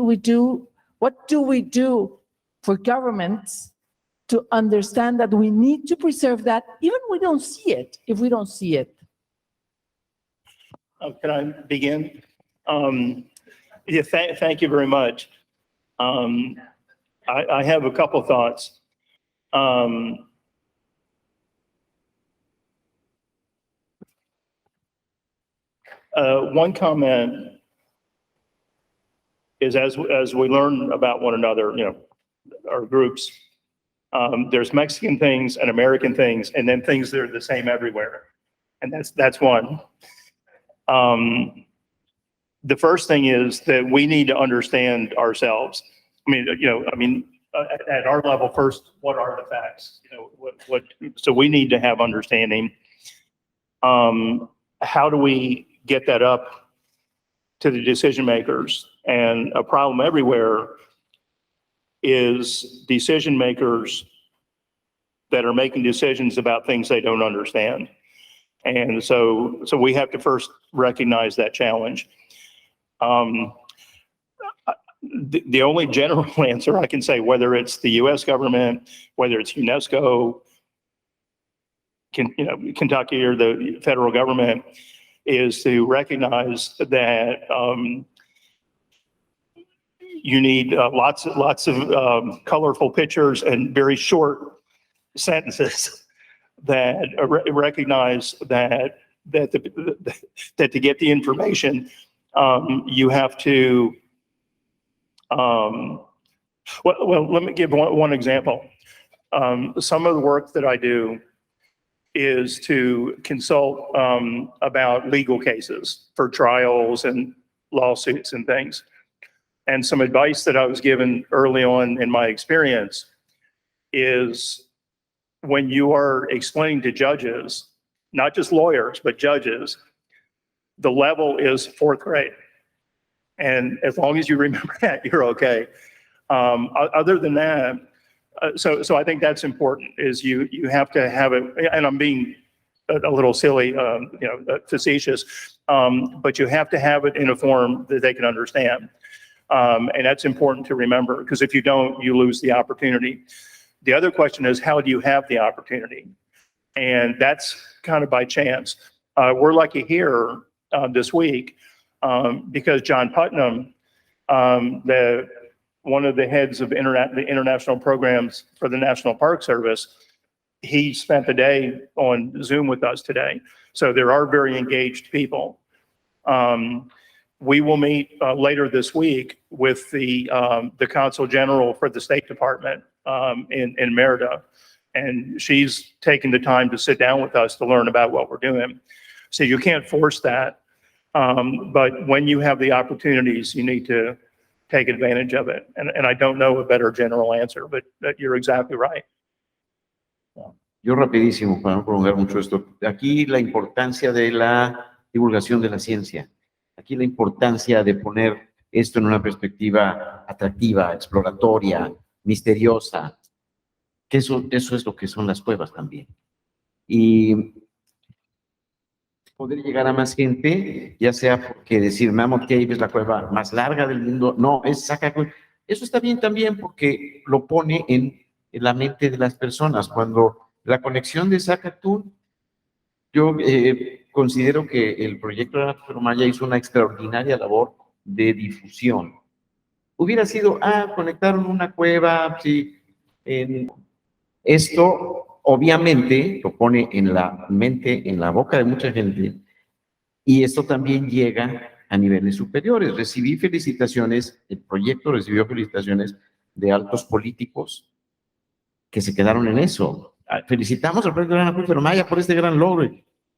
do for governments to understand that we need to preserve that, even if we don't see it? Can I begin? Yeah, thank you very much. I have a couple thoughts. One comment is as we learn about one another, you know, our groups, there's Mexican things and American things, and then things that are the same everywhere. And that's one. The first thing is that we need to understand ourselves. I mean, at our level, first, what are the facts? You know, so we need to have understanding. How do we get that up to the decision makers? And a problem everywhere is decision makers that are making decisions about things they don't understand. And so we have to first recognize that challenge. The only general answer I can say, whether it's the U.S. government, whether it's UNESCO, Kentucky, or the federal government, is to recognize that you need lots of colorful pictures and very short sentences that recognize that to get the information, you have to. Well, let me give one example. Some of the work that I do is to consult about legal cases for trials and lawsuits and things. And some advice that I was given early on in my experience is when you are explaining to judges, not just lawyers, but judges, the level is fourth grade. And as long as you remember that, you're okay. Other than that, so I think that's important, is you have to have it, and I'm being a little silly, facetious, but you have to have it in a form that they can understand. And that's important to remember, because if you don't, you lose the opportunity. The other question is, how do you have the opportunity? And that's kind of by chance. We're lucky here this week because John Putnam, one of the heads of the international programs for the National Park Service, he spent the day on Zoom with us today. So there are very engaged people. We will meet later this week with the Consul General for the State Department in Merida, and she's taking the time to sit down with us to learn about what we're doing. So you can't force that, but when you have the opportunities, you need to take advantage of it. And I don't know a better general answer, but you're exactly right. Yo rapidísimo, para no prolongar mucho esto. Aquí la importancia de la divulgación de la ciencia. Aquí la importancia de poner esto en una perspectiva atractiva, exploratoria, misteriosa, que eso es lo que son las cuevas también. Y poder llegar a más gente, ya sea porque decir Mammoth Cave es la cueva más larga del mundo, no, es saca. Eso está bien también porque lo pone en la mente de las personas. Cuando la conexión de Zacatún, yo considero que el Proyecto Gran Acuífero Maya hizo una extraordinaria labor de difusión. Hubiera sido, conectaron una cueva, sí. Esto, obviamente, lo pone en la mente, en la boca de mucha gente, y esto también llega a niveles superiores. Recibí felicitaciones, el proyecto recibió felicitaciones de altos políticos que se quedaron en eso. Felicitamos al Proyecto Gran Acuífero Maya por este gran logro.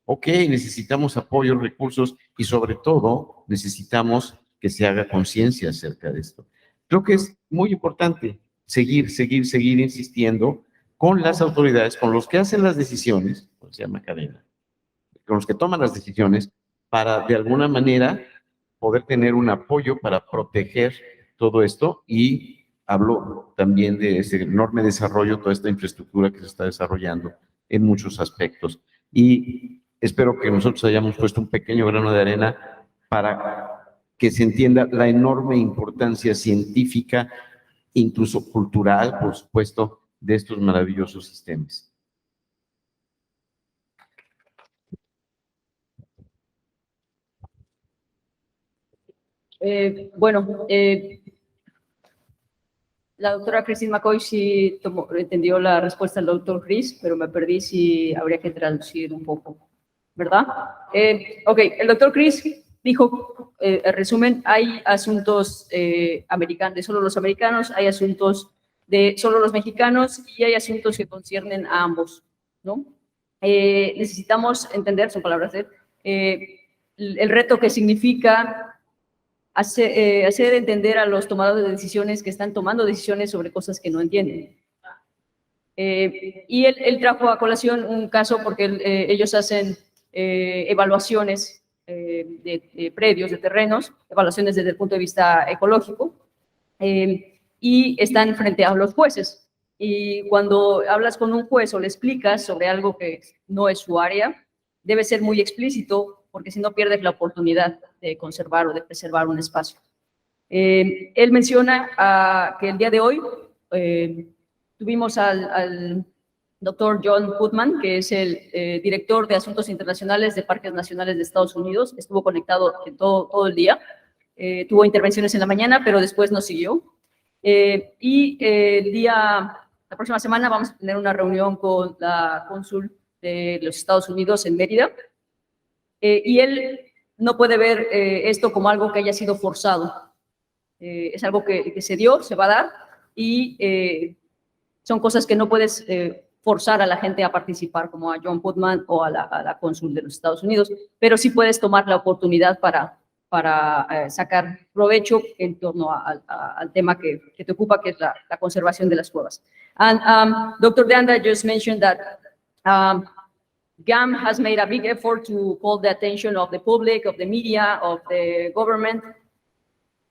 Ok, necesitamos apoyo, recursos y sobre todo necesitamos que se haga conciencia acerca de esto. Creo que es muy importante seguir insistiendo con las autoridades, con los que hacen las decisiones, como se llama cadena, con los que toman las decisiones, para de alguna manera poder tener un apoyo para proteger todo esto. Y hablo también de ese enorme desarrollo, toda esta infraestructura que se está desarrollando en muchos aspectos. Y espero que nosotros hayamos puesto un pequeño grano de arena para que se entienda la enorme importancia científica, incluso cultural, por supuesto, de estos maravillosos sistemas. Bueno, La doctora Christine McCoy sí entendió la respuesta del doctor Chris, pero me perdí si habría que traducir un poco, ¿verdad? Ok, el doctor Chris dijo, en resumen, hay asuntos americanos, de solo los americanos, hay asuntos de solo los mexicanos y hay asuntos que conciernen a ambos, ¿no? Necesitamos entender, son palabras de el reto que significa hacer entender a los tomadores de decisiones que están tomando decisiones sobre cosas que no entienden. Y él trajo a colación un caso porque ellos hacen evaluaciones de predios, de terrenos, evaluaciones desde el punto de vista ecológico, y están frente a los jueces. Y cuando hablas con un juez o le explicas sobre algo que no es su área, debe ser muy explícito, porque si no pierdes la oportunidad de conservar o de preservar un espacio. Él menciona que el día de hoy tuvimos al doctor John Putman, que es el director de Asuntos Internacionales de Parques Nacionales de Estados Unidos. Estuvo conectado todo el día. Tuvo intervenciones en la mañana, pero después nos siguió. La próxima semana vamos a tener una reunión con la cónsul de los Estados Unidos en Mérida. Y él no puede ver esto como algo que haya sido forzado. Es algo que se dio, se va a dar, y son cosas que no puedes forzar a la gente a participar, como a John Putman o a la cónsul de los Estados Unidos, pero sí puedes tomar la oportunidad para sacar provecho en torno al tema que te ocupa, que es la conservación de las cuevas. And Dr. De Anda just mentioned that GAM has made a big effort to call the attention of the public, of the media, of the government.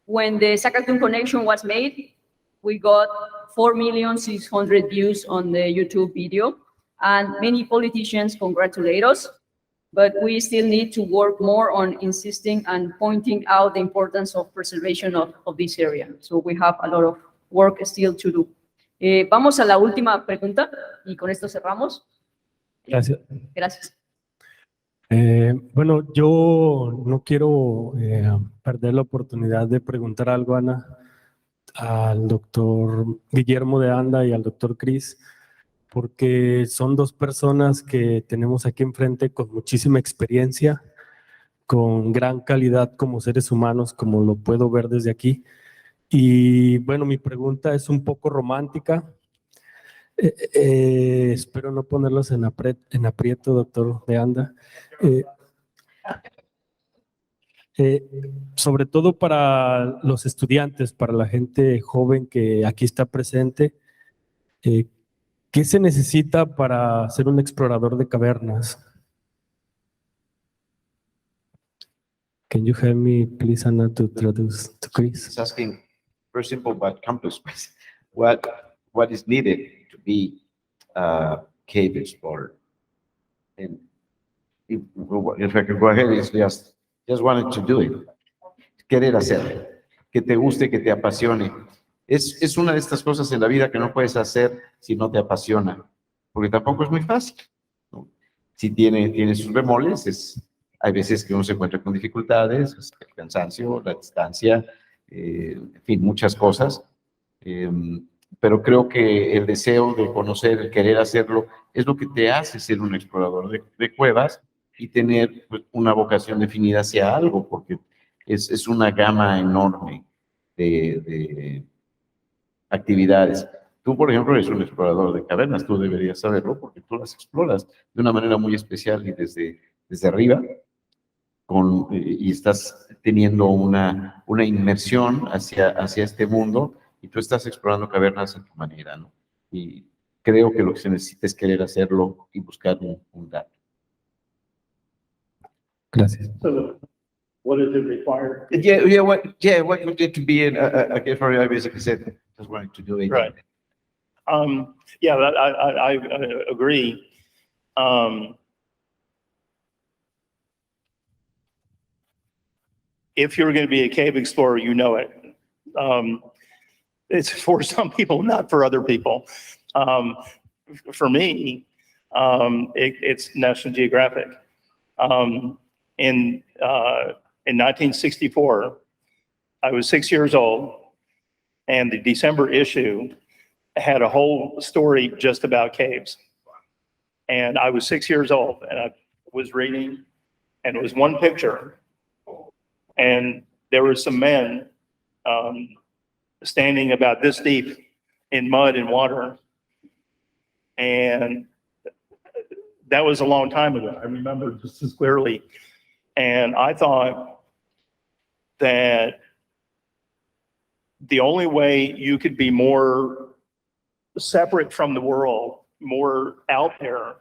When the Sakatun connection was made, we got 4,600,000 views on the YouTube video, and many politicians congratulate us, but we still need to work more on insisting and pointing out the importance of preservation of this area. So we have a lot of work still to do. Vamos a la última pregunta y con esto cerramos. Gracias. Gracias. Bueno, yo no quiero perder la oportunidad de preguntar algo, Ana, al doctor Guillermo de Anda y al doctor Chris, porque son dos personas que tenemos aquí enfrente con muchísima experiencia, con gran calidad como seres humanos, como lo puedo ver desde aquí. Y bueno, mi pregunta es un poco romántica. Espero no ponerlos en aprieto, doctor de Anda. Sobre todo para los estudiantes, para la gente joven que aquí está presente, ¿qué se necesita para ser un explorador de cavernas? Can you help me, please, Anna, to traduce to Chris? It's asking very simple but complex question. What is needed to be a cave explorer? And if I could go ahead, it's just wanted to do it. Querer hacer, que te guste, que te apasione. Es una de estas cosas en la vida que no puedes hacer si no te apasiona, porque tampoco es muy fácil, ¿no? Si tiene sus bemoles, hay veces que uno se encuentra con dificultades, el cansancio, la distancia, en fin, muchas cosas. Pero creo que el deseo de conocer, el querer hacerlo, es lo que te hace ser un explorador de cuevas y tener pues, una vocación definida hacia algo, porque es una gama enorme de actividades. Tú, por ejemplo, eres un explorador de cavernas, tú deberías saberlo porque tú las exploras de una manera muy especial y desde arriba, y estás teniendo una inmersión hacia este mundo y tú estás explorando cavernas a tu manera, ¿no? Y creo que lo que se necesita es querer hacerlo y buscar un dato. Gracias. So, what does it require? What would it to be in a cave for you? I basically said, just wanted to do it. Right. Yeah, I agree. If you're going to be a cave explorer, you know it. It's for some people, not for other people. For me, it's National Geographic. In 1964, I was 6 years old, And the December issue had a whole story just about caves. And I was 6 years old and I was reading, and it was one picture, and there were some men standing about this deep in mud and water. And that was a long time ago. I remember just as clearly. And I thought that the only way you could be more separate from the world, more out there,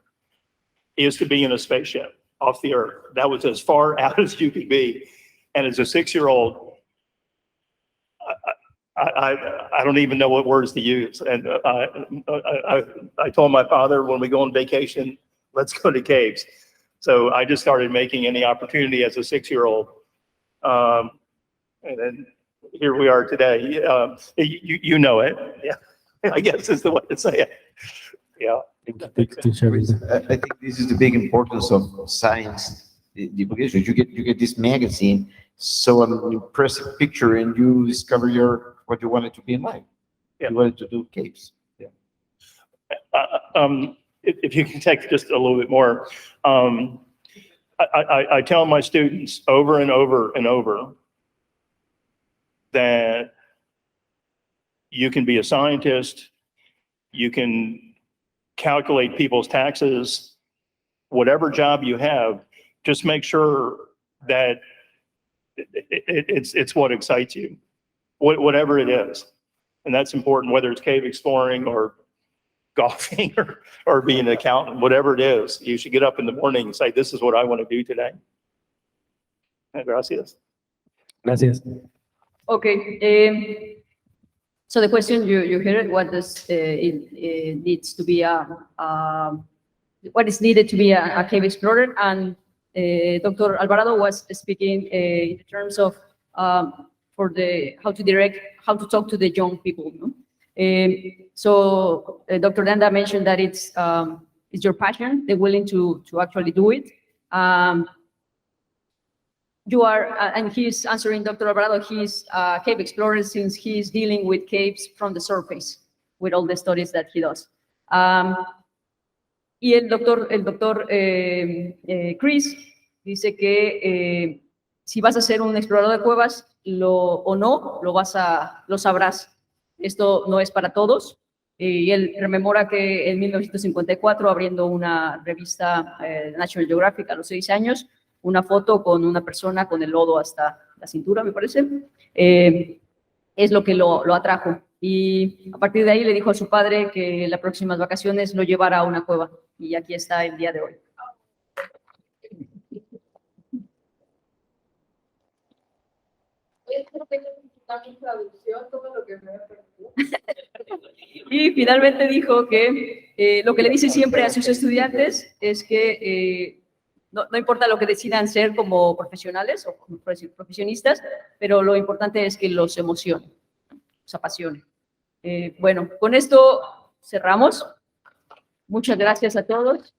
is to be in a spaceship off the Earth. That was as far out as you could be. And as a 6-year-old, I don't even know what words to use. And I told my father, when we go on vacation, let's go to caves. So I just started making any opportunity as a 6-year-old. And then here we are today. You know it. Yeah, I guess is the way to say it. Yeah. I think this is the big importance of science divulgation. You get this magazine, so an impressive picture, and you discover what you wanted to be in life. Yeah. You wanted to do caves. Yeah. If you can take just a little bit more, I tell my students over and over and over that you can be a scientist, you can calculate people's taxes, whatever job you have, just make sure that it's what excites you, whatever it is. And that's important, whether it's cave exploring or golfing or being an accountant, whatever it is. You should get up in the morning and say, this is what I want to do today. Gracias. Gracias. Okay. So the question you heard, what does it needs to be what is needed to be a cave explorer? And Dr. Alvarado was speaking in terms of how to talk to the young people. No? So Dr. Anda mentioned that it's your passion, they're willing to actually do it. You are, and he's answering Dr. Alvarado, he's a cave explorer since he's dealing with caves from the surface, with all the studies that he does. Y el doctor Chris dice que si vas a ser un explorador de cuevas o no, lo sabrás. Esto no es para todos. Y él rememora que en 1954, abriendo una revista National Geographic a los 6 años, una foto con una persona con el lodo hasta la cintura, me parece, es lo que lo atrajo. Y a partir de ahí le dijo a su padre que las próximas vacaciones lo llevara a una cueva. Y aquí está el día de hoy. Y finalmente dijo que lo que le dice siempre a sus estudiantes es que no importa lo que decidan ser como profesionales o como profesionistas, pero lo importante es que los emocione, los apasione. Bueno, con esto cerramos. Muchas gracias a todos.